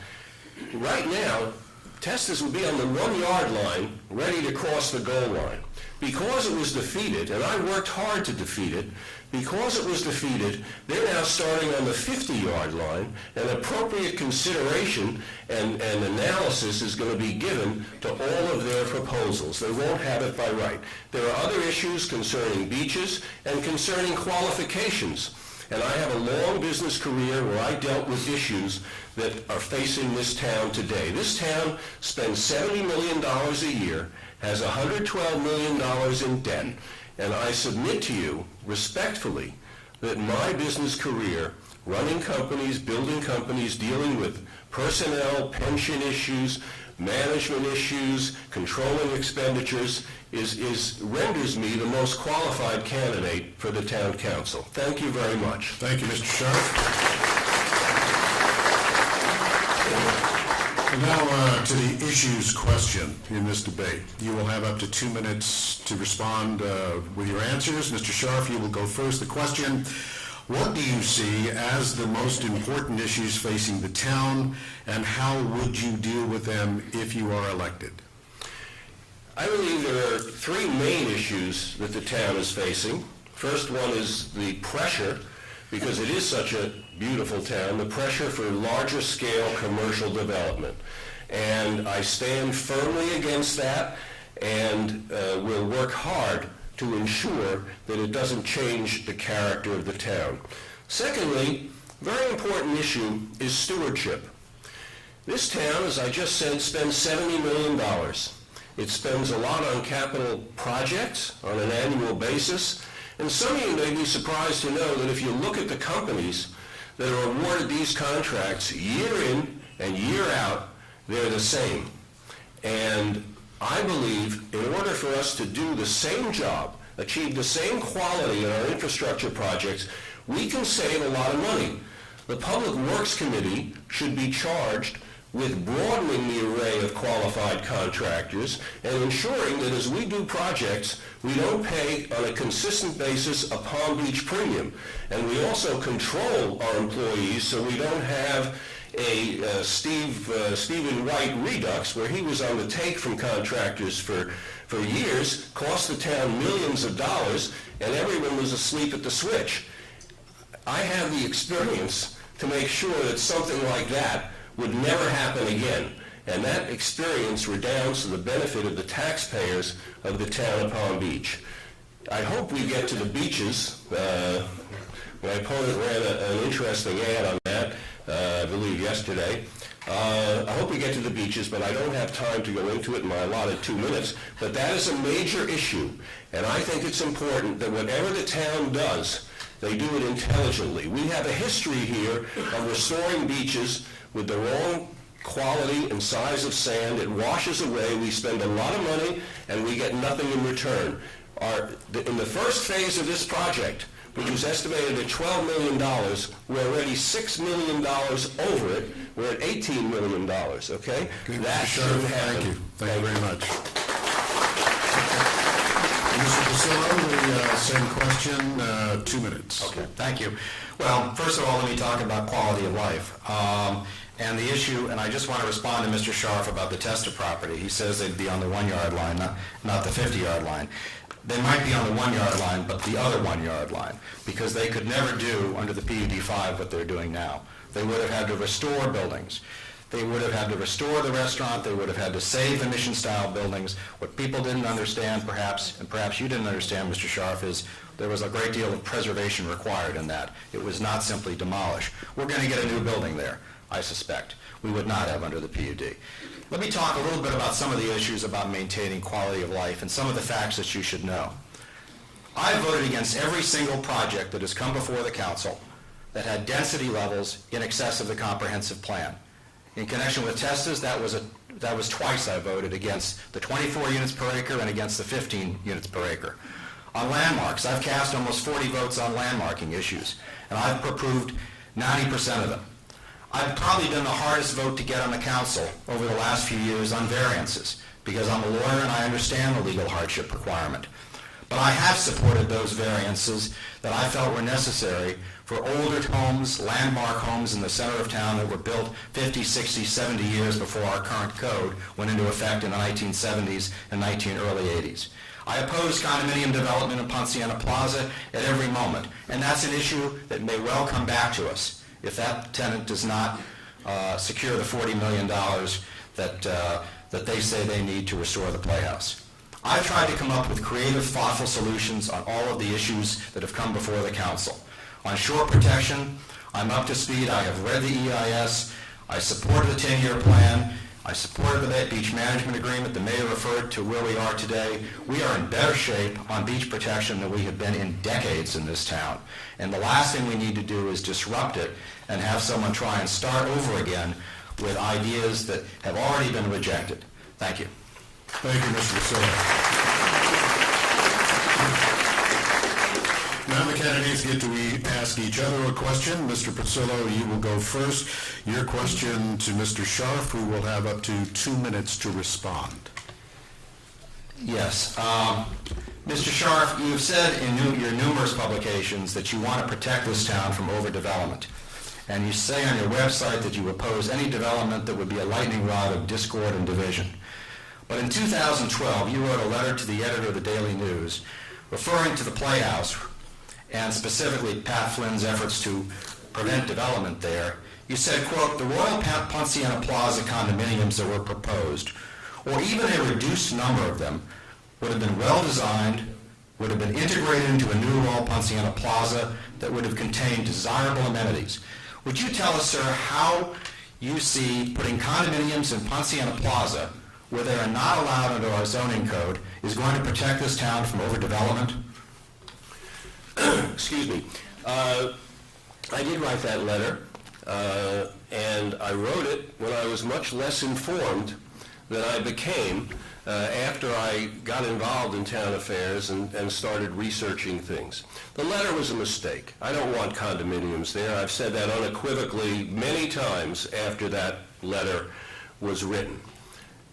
right now, Testis would be on the 1-yard line, ready to cross the goal line. Because it was defeated, and I worked hard to defeat it, because it was defeated, they're now starting on the 50-yard line, and appropriate consideration and analysis is going to be given to all of their proposals. They won't have it by right. There are other issues concerning beaches and concerning qualifications. And I have a long business career where I dealt with issues that are facing this town today. This town spends $70 million a year, has $112 million in debt, and I submit to you, respectfully, that my business career, running companies, building companies, dealing with personnel, pension issues, management issues, controlling expenditures, renders me the most qualified candidate for the town council. Thank you very much. Thank you, Mr. Scharf. And now to the issues question in this debate. You will have up to 2 minutes to respond with your answers. Mr. Scharf, you will go first. The question: what do you see as the most important issues facing the town, and how would you deal with them if you are elected? I believe there are 3 main issues that the town is facing. First one is the pressure, because it is such a beautiful town, the pressure for larger scale commercial development. And I stand firmly against that, and will work hard to ensure that it doesn't change the character of the town. Secondly, very important issue is stewardship. This town, as I just said, spends $70 million. It spends a lot on capital projects on an annual basis. And some of you may be surprised to know that if you look at the companies that are awarded these contracts year in and year out, they're the same. And I believe in order for us to do the same job, achieve the same quality in our infrastructure projects, we can save a lot of money. The Public Works Committee should be charged with broadening the array of qualified contractors and ensuring that as we do projects, we don't pay on a consistent basis a Palm Beach premium. And we also control our employees so we don't have a Stephen Wright redux, where he was on the take from contractors for years, cost the town millions of dollars, and everyone was asleep at the switch. I have the experience to make sure that something like that would never happen again. And that experience redounds to the benefit of the taxpayers of the town of Palm Beach. I hope we get to the beaches. My opponent ran an interesting ad on that, I believe yesterday. I hope we get to the beaches, but I don't have time to go into it in my allotted 2 minutes. But that is a major issue, and I think it's important that whatever the town does, they do it intelligently. We have a history here of restoring beaches with the wrong quality and size of sand. It washes away. We spend a lot of money, and we get nothing in return. In the first phase of this project, which was estimated at $12 million, we're already $6 million over it. We're at $18 million, okay? Good, That Mr. shouldn't Scharf, happen. thank you. Thank you very much. Mr. Pucillo, the same question, 2 minutes. Okay, thank you. Well, first of all, let me talk about quality of life. And the issue, and I just want to respond to Mr. Scharf about the Tester property. He says they'd be on the 1-yard line, not the 50-yard line. they might be on the 1 yard line, but the other 1 yard line, because they could never do under the PUD 5 what they're doing now. They would have had to restore buildings. They would have had to restore the restaurant. They would have had to save the mission-style buildings. What people didn't understand, perhaps, and perhaps you didn't understand, Mr. Scharf, is there was a great deal of preservation required in that. It was not simply demolish. We're going to get a new building there, I suspect. We would not have under the PUD. Let me talk a little bit about some of the issues about maintaining quality of life and some of the facts that you should know. I voted against every single project that has come before the council that had density levels in excess of the comprehensive plan. In connection with Testas, that was twice I voted against the 24 units per acre and against the 15 units per acre. On landmarks, I've cast almost 40 votes on landmarking issues, and I've approved 90% of them. I've probably been the hardest vote to get on the council over the last few years on variances, because I'm a lawyer and I understand the legal hardship requirement. But I have supported those variances that I felt were necessary for older homes, landmark homes in the center of town that were built 50, 60, 70 years before our current code went into effect in the 1970s and early 80s. I oppose condominium development in Ponciana Plaza at every moment, and that's an issue that may well come back to us if that tenant does not secure the $40 million that they say they need to restore the Playhouse. I've tried to come up with creative, thoughtful solutions on all of the issues that have come before the council. On shore protection, I'm up to speed. I have read the EIS. I supported the 10-year plan. I supported the beach management agreement. The mayor referred to where we are today. We are in better shape on beach protection than we have been in decades in this town. And the last thing we need to do is disrupt it and have someone try and start over again with ideas that have already been rejected. Thank you. Thank you, Mr. Pucillo. Now the candidates get to ask each other a question. Mr. Pucillo, you will go first. Your question to Mr. Scharf, who will have up to 2 minutes to respond. Yes. Mr. Scharf, you've said in your numerous publications that you want to protect this town from overdevelopment. And you say on your website that you oppose any development that would be a lightning rod of discord and division. But in 2012, you wrote a letter to the editor of the Daily News referring to the Playhouse and specifically Pat Flynn's efforts to prevent development there. You said, quote, the Royal Ponciana Plaza condominiums that were proposed, or even a reduced number of them, would have been well-designed, would have been integrated into a new Royal Ponciana Plaza that would have contained desirable amenities. Would you tell us, sir, how you see putting condominiums in Ponciana Plaza, where they are not allowed under our zoning code, is going to protect this town from overdevelopment? Excuse me. I did write that letter, and I wrote it when I was much less informed than I became after I got involved in town affairs and started researching things. The letter was a mistake. I don't want condominiums there. I've said that unequivocally many times after that letter was written.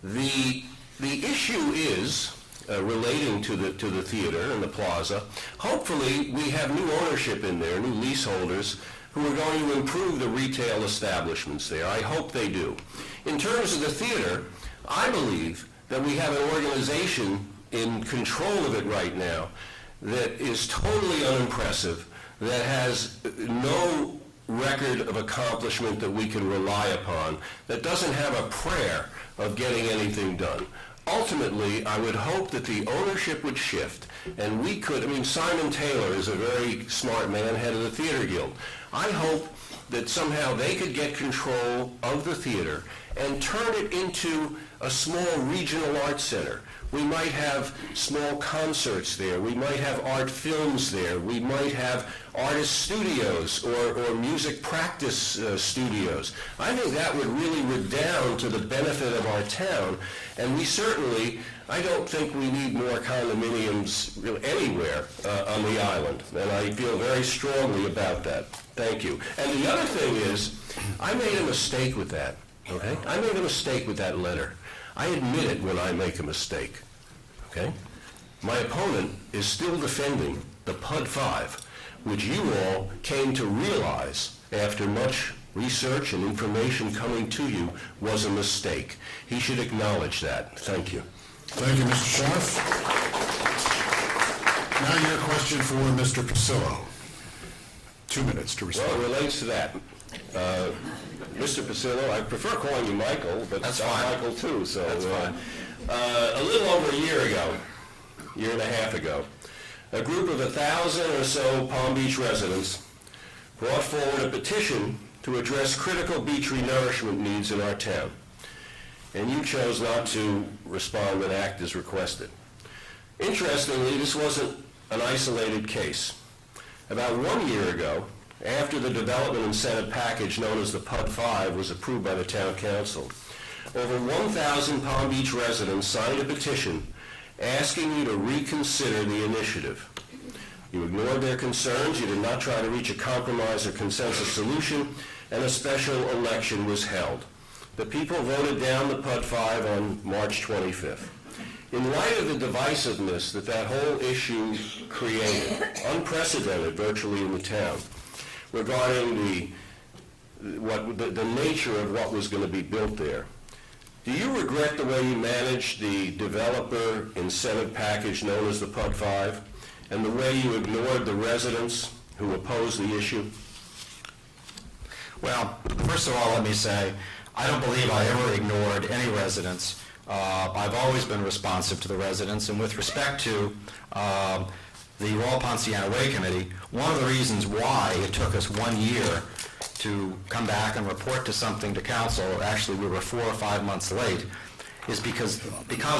The issue is relating to the theater and the plaza. Hopefully we have new ownership in there, new leaseholders who are going to improve the retail establishments there. I hope they do. In terms of the theater, I believe that we have an organization in control of it right now that is totally unimpressive, that has no record of accomplishment that we can rely upon, that doesn't have a prayer of getting anything done. Ultimately, I would hope that the ownership would shift, and we could, Simon Taylor is a very smart man, head of the Theater Guild. I hope that somehow they could get control of the theater and turn it into a small regional arts center. We might have small concerts there. We might have art films there. We might have artist studios or music practice studios. I think that would really redound to the benefit of our town. And we certainly, I don't think we need more condominiums really anywhere on the island. And I feel very strongly about that. Thank you. And the other thing is, I made a mistake with that. Okay? I made a mistake with that letter. I admit it when I make a mistake, okay? My opponent is still defending the PUD 5, which you all came to realize after much research and information coming to you was a mistake. He should acknowledge that. Thank you. Thank you, Mr. Scharf. Now your question for Mr. Pucillo. 2 minutes to respond. Well, it relates to that. Mr. Pucillo, I prefer calling you Michael, but That's I'm fine. Michael too, so. That's fine. A little over a year and a half ago, a group of 1,000 or so Palm Beach residents brought forward a petition to address critical beach renourishment needs in our town. And you chose not to respond and act as requested. Interestingly, this wasn't an isolated case. About 1 year ago, after the development incentive package known as the PUD 5 was approved by the town council, over 1,000 Palm Beach residents signed a petition asking you to reconsider the initiative. You ignored their concerns, you did not try to reach a compromise or consensus solution, and a special election was held. The people voted down the PUD 5 on March 25th. In light of the divisiveness that whole issue created, unprecedented virtually in the town, regarding the nature of what was going to be built there, do you regret the way you managed the developer incentive package known as the PUD 5 and the way you ignored the residents who opposed the issue? Well, first of all, let me say, I don't believe I ever ignored any residents. I've always been responsive to the residents, and with respect to the Royal Ponciano Way Committee, one of the reasons why it took us 1 year to come back and report to something to council, actually we were 4 or 5 months late, is because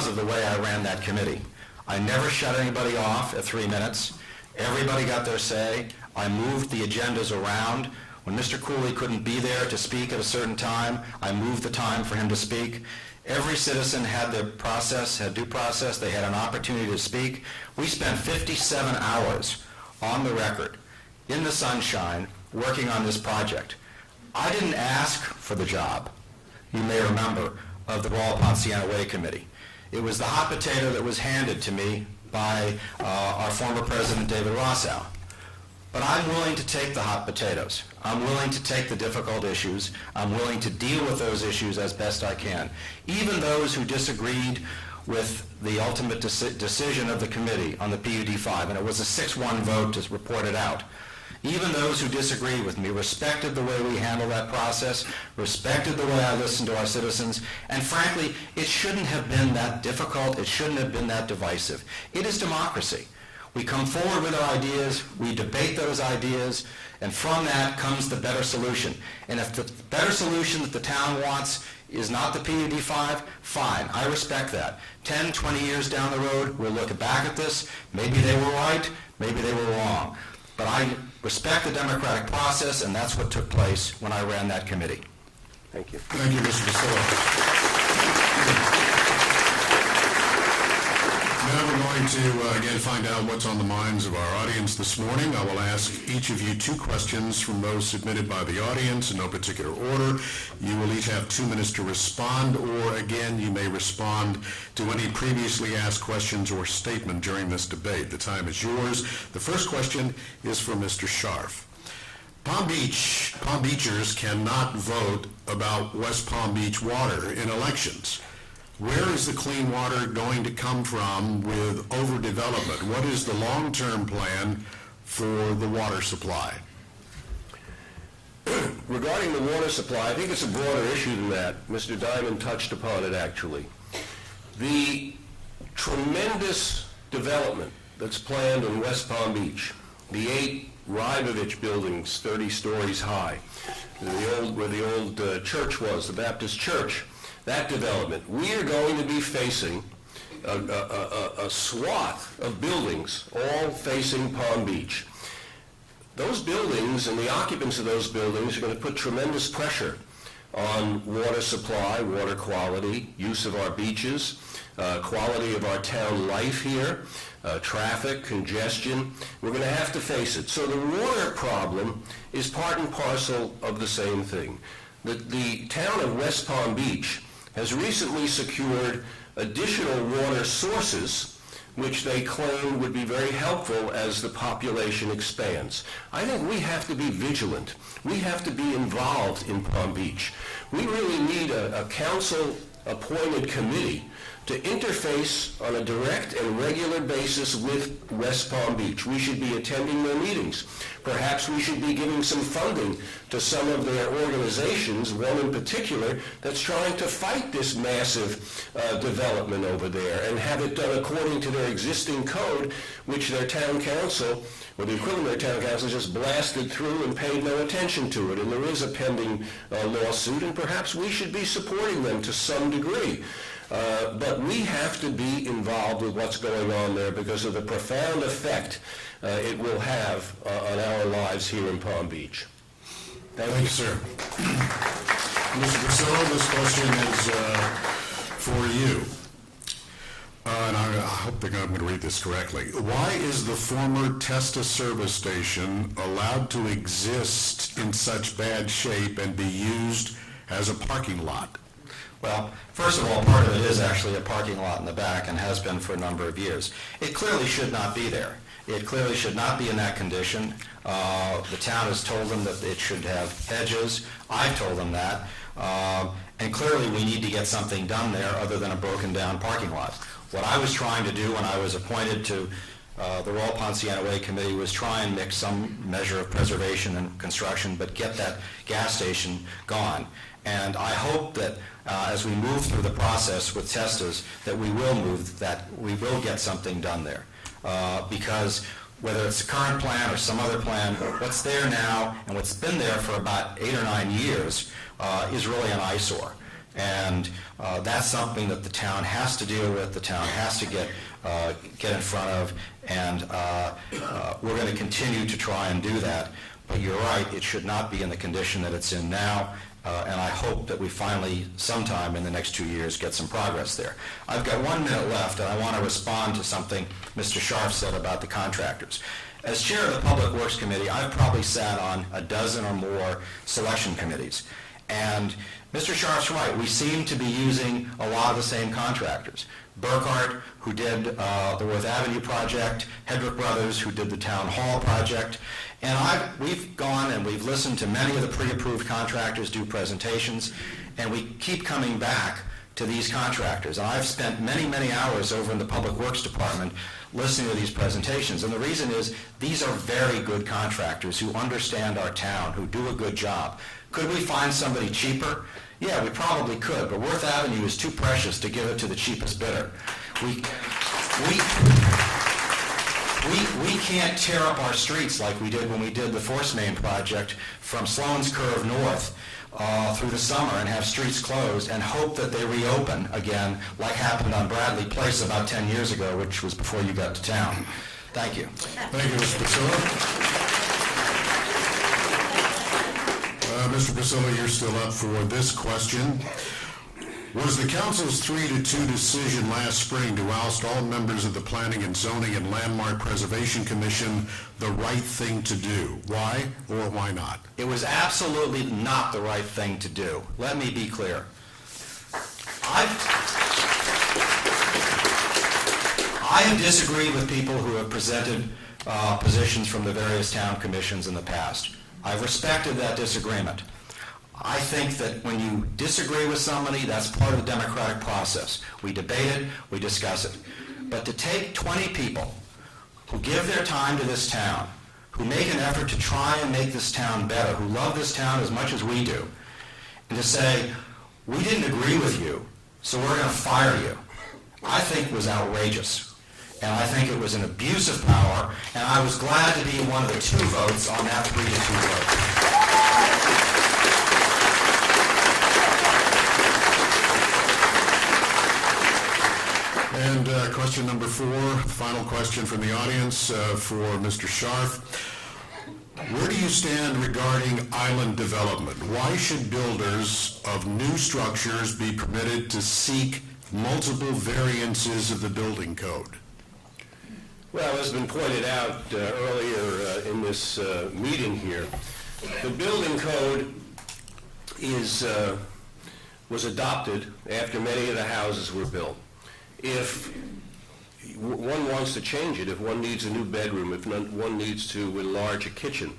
of the way I ran that committee. I never shut anybody off at 3 minutes. Everybody got their say. I moved the agendas around. When Mr. Cooley couldn't be there to speak at a certain time, I moved the time for him to speak. Every citizen had their process, had due process. They had an opportunity to speak. We spent 57 hours on the record, in the sunshine, working on this project. I didn't ask for the job, you may remember, of the Royal Ponciano Way Committee. It was the hot potato that was handed to me by our former president, David Rossow. But I'm willing to take the hot potatoes. I'm willing to take the difficult issues. I'm willing to deal with those issues as best I can. Even those who disagreed with the ultimate decision of the committee on the PUD 5, and it was a 6-1 vote to report it out. Even those who disagreed with me respected the way we handled that process, respected the way I listened to our citizens, and frankly, it shouldn't have been that difficult. It shouldn't have been that divisive. It is democracy. We come forward with our ideas, we debate those ideas, and from that comes the better solution. And if the better solution that the town wants is not the PUD 5, fine, I respect that. 10, 20 years down the road, we'll look back at this. Maybe they were right, maybe they were wrong. But I respect the democratic process, and that's what took place when I ran that committee. Thank you. Thank you, Mr. Pucillo. Now we're going to again find out what's on the minds of our audience this morning. I will ask each of you 2 questions from those submitted by the audience in no particular order. You will each have 2 minutes to respond, or again, you may respond to any previously asked questions or statement during this debate. The time is yours. The first question is for Mr. Scharf. Palm Beachers cannot vote about West Palm Beach water in elections. Where is the clean water going to come from with overdevelopment? What is the long-term plan for the water supply? Regarding the water supply, I think it's a broader issue than that. Mr. Diamond touched upon it, actually. The tremendous development that's planned in West Palm Beach, the 8 Rybovich buildings, 30 stories high, where the old church was, the Baptist church, that development, we are going to be facing a swath of buildings all facing Palm Beach. Those buildings and the occupants of those buildings are going to put tremendous pressure on water supply, water quality, use of our beaches, quality of our town life here, traffic, congestion. We're going to have to face it. So the water problem is part and parcel of the same thing. The town of West Palm Beach has recently secured additional water sources which they claim would be very helpful as the population expands. I think we have to be vigilant. We have to be involved in Palm Beach. We really need a council-appointed committee to interface on a direct and regular basis with West Palm Beach. We should be attending their meetings. Perhaps we should be giving some funding to some of their organizations, one in particular, that's trying to fight this massive development over there, and have it done according to their existing code, which their town council, or the equivalent of their town council, just blasted through and paid no attention to it. And there is a pending lawsuit, and perhaps we should be supporting them to some degree. But we have to be involved with what's going on there because of the profound effect it will have on our lives here in Palm Beach. Thank you, sir. Mr. Pucillo, this question is for you. And I hope I'm going to read this correctly. Why is the former Testa service station allowed to exist in such bad shape and be used as a parking lot? Well, first of all, part of it is actually a parking lot in the back and has been for a number of years. It clearly should not be there. It clearly should not be in that condition. The town has told them that it should have hedges. I've told them that. And clearly we need to get something done there other than a broken down parking lot. What I was trying to do when I was appointed to the Royal Ponciano Way Committee was try and mix some measure of preservation and construction, but get that gas station gone. And I hope that as we move through the process with Testas, that we will get something done there. Because whether it's the current plan or some other plan, what's there now and what's been there for about 8 or 9 years is really an eyesore. And that's something that the town has to deal with, the town has to get in front of, and we're going to continue to try and do that. But you're right, it should not be in the condition that it's in now, and I hope that we finally, sometime in the next 2 years, get some progress there. I've got 1 minute left, and I want to respond to something Mr. Scharf said about the contractors. As chair of the Public Works Committee, I've probably sat on a dozen or more selection committees. And Mr. Scharf's right, we seem to be using a lot of the same contractors. Burkhardt, who did the Worth Avenue project, Hedrick Brothers, who did the Town Hall project, and we've gone and we've listened to many of the pre-approved contractors do presentations, and we keep coming back to these contractors. And I've spent many, many hours over in the Public Works Department listening to these presentations, and the reason is these are very good contractors who understand our town, who do a good job. Could we find somebody cheaper? Yeah, we probably could, but Worth Avenue is too precious to give it to the cheapest bidder. We can't tear up our streets like we did when we did the Force Main project from Sloan's Curve north through the summer and have streets closed and hope that they reopen again like happened on Bradley Place about 10 years ago, which was before you got to town. Thank you. Thank you, Mr. Pucillo. Mr. Pucillo, you're still up for this question. Was the council's 3-2 decision last spring to oust all members of the Planning and Zoning and Landmark Preservation Commission the right thing to do? Why or why not? It was absolutely not the right thing to do. Let me be clear. I have disagreed with people who have presented positions from the various town commissions in the past. I've respected that disagreement. I think that when you disagree with somebody, that's part of the democratic process. We debate it, we discuss it. But to take 20 people who give their time to this town, who make an effort to try and make this town better, who love this town as much as we do, and to say, we didn't agree with you, so we're going to fire you, I think was outrageous. And I think it was an abuse of power, and I was glad to be one of the 2 votes on that 3-2 vote. And question number 4, final question from the audience for Mr. Scharf. Where do you stand regarding island development? Why should builders of new structures be permitted to seek multiple variances of the building code? Well, as has been pointed out earlier in this meeting here, the building code was adopted after many of the houses were built. If one wants to change it, if one needs a new bedroom, if one needs to enlarge a kitchen,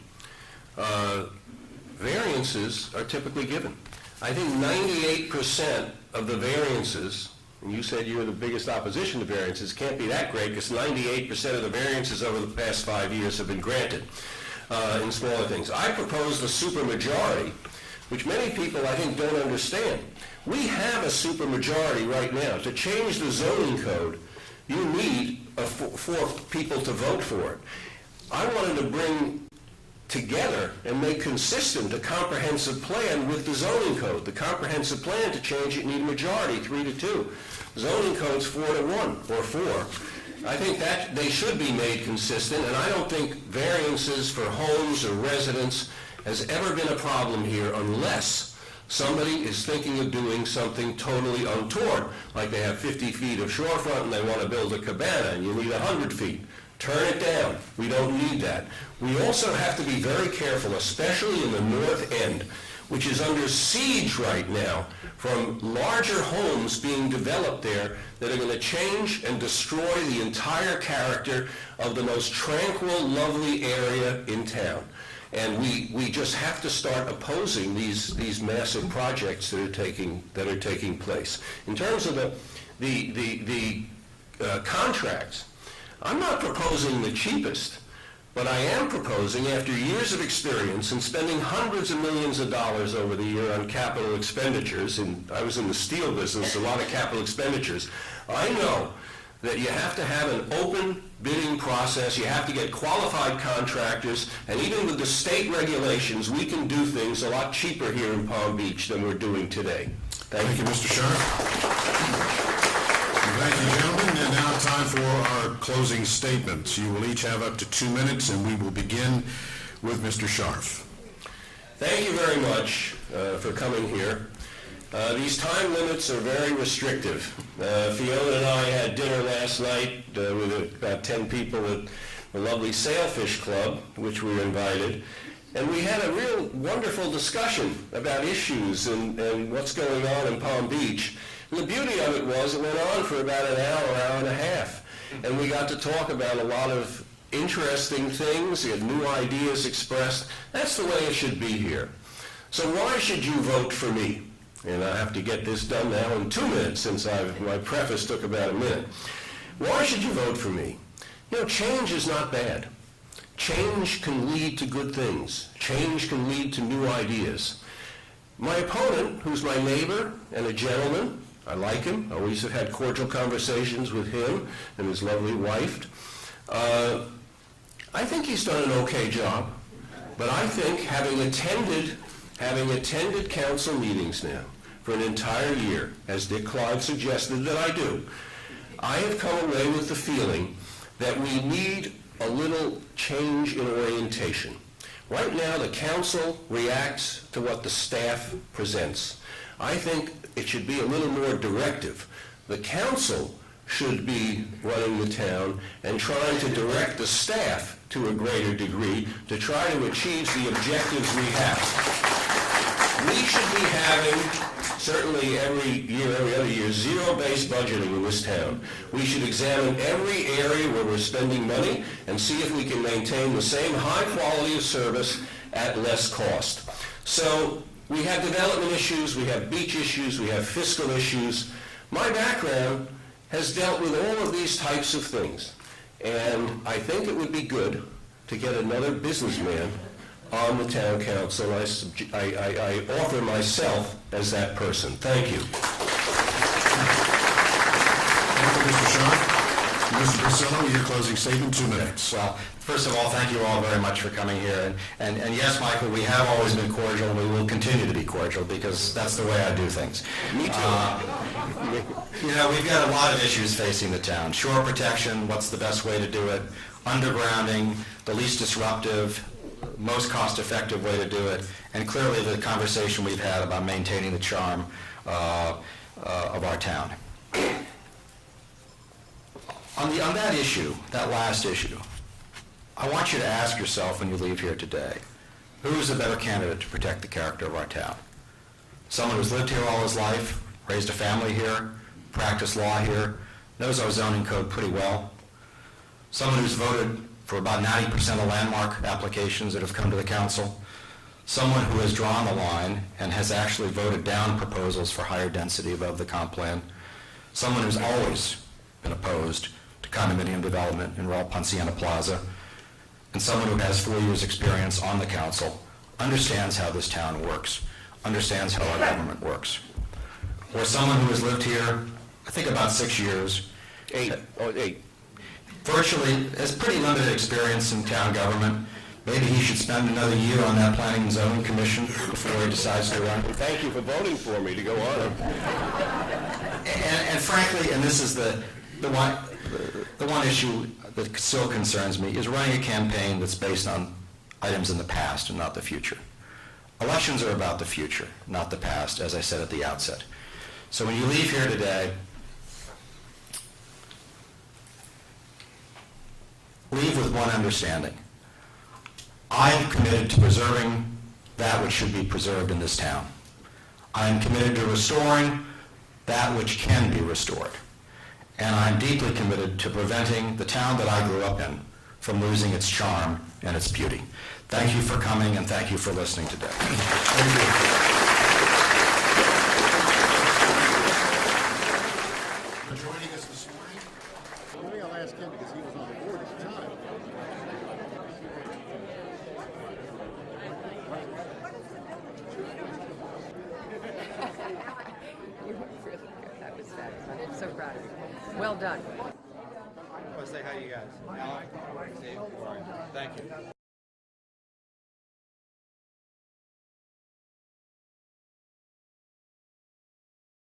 variances are typically given. I think 98% of the variances and you said you're the biggest opposition to variances, can't be that great because 98% of the variances over the past 5 years have been granted in smaller things. I proposed a supermajority, which many people I think don't understand. We have a supermajority right now. To change the zoning code, you need 4 people to vote for it. I wanted to bring together and make consistent a comprehensive plan with the zoning code. The comprehensive plan to change it need a majority, 3-2. Zoning code's 4-1 or 4. I think that they should be made consistent, and I don't think variances for homes or residents has ever been a problem here unless somebody is thinking of doing something totally untoward, like they have 50 feet of shorefront and they want to build a cabana and you need 100 feet. Turn it down. We don't need that. We also have to be very careful, especially in the north end, which is under siege right now from larger homes being developed there that are going to change and destroy the entire character of the most tranquil, lovely area in town. And we just have to start opposing these massive projects that are taking place. In terms of the contracts, I'm not proposing the cheapest, but I am proposing, after years of experience and spending hundreds of millions of dollars over the year on capital expenditures, and I was in the steel business, a lot of capital expenditures, I know that you have to have an open bidding process, you have to get qualified contractors, and even with the state regulations, we can do things a lot cheaper here in Palm Beach than we're doing today. Thank you, Mr. Scharf. Thank you, gentlemen. And now time for our closing statements. You will each have up to 2 minutes, and we will begin with Mr. Scharf. Thank you very much for coming here. These time limits are very restrictive. Fiona and I had dinner last night with about 10 people at the lovely Sailfish Club, which we were invited, and we had a real wonderful discussion about issues and what's going on in Palm Beach. And the beauty of it was it went on for about an hour and a half, and we got to talk about a lot of interesting things, we had new ideas expressed. That's the way it should be here. So why should you vote for me? And I have to get this done now in 2 minutes since my preface took about a minute. Why should you vote for me? You know, change is not bad. Change can lead to good things. Change can lead to new ideas. My opponent, who's my neighbor and a gentleman, I like him. I always have had cordial conversations with him and his lovely wife. I think he's done an okay job, but I think having attended council meetings now for an entire year, as Dick Clyde suggested that I do, I have come away with the feeling that we need a little change in orientation. Right now, the council reacts to what the staff presents. I think it should be a little more directive. The council should be running the town and trying to direct the staff to a greater degree to try to achieve the objectives we have. We should be having, certainly every year, every other year, zero-based budgeting in this town. We should examine every area where we're spending money and see if we can maintain the same high quality of service at less cost. So we have development issues, we have beach issues, we have fiscal issues. My background has dealt with all of these types of things. And I think it would be good to get another businessman on the town council. I offer myself as that person. Thank you. Thank you, Mr. Scharf. Mr. Pucillo, your closing statement, 2 minutes. Well, first of all, thank you all very much for coming here. And yes, Michael, we have always been cordial, and we will continue to be cordial because that's the way I do things. Me too. You know, we've got a lot of issues facing the town. Shore protection, what's the best way to do it? Undergrounding, the least disruptive, most cost-effective way to do it. And clearly the conversation we've had about maintaining the charm of our town. On that issue, that last issue, I want you to ask yourself when you leave here today, who's a better candidate to protect the character of our town? Someone who's lived here all his life, raised a family here, practiced law here, knows our zoning code pretty well. Someone who's voted for about 90% of landmark applications that have come to the council. Someone who has drawn the line and has actually voted down proposals for higher density above the comp plan. someone who's always been opposed to condominium development in Royal Ponciana Plaza, and someone who has 4 years' experience on the council, understands how this town works, understands how our government works. Or someone who has lived here, I think about 6 years, Eight. virtually has pretty limited experience in town government. Maybe he should spend another year on that Planning and Zoning Commission before he decides to run. Thank you for voting for me to go on. And frankly, and this is the one issue that still concerns me, is running a campaign that's based on items in the past and not the future. Elections are about the future, not the past, as I said at the outset. So when you leave here today, leave with one understanding. I am committed to preserving that which should be preserved in this town. I am committed to restoring that which can be restored. And I'm deeply committed to preventing the town that I grew up in from losing its charm and its beauty. Thank you for coming, and thank you for listening today. Thank you. Joining us this morning. Maybe I'll ask him because he was on the board at the time. You were really good. That was fabulous. I'm so proud of you. Well done. I want to say hi to you guys. Alan, Steve, Lauren. Thank you.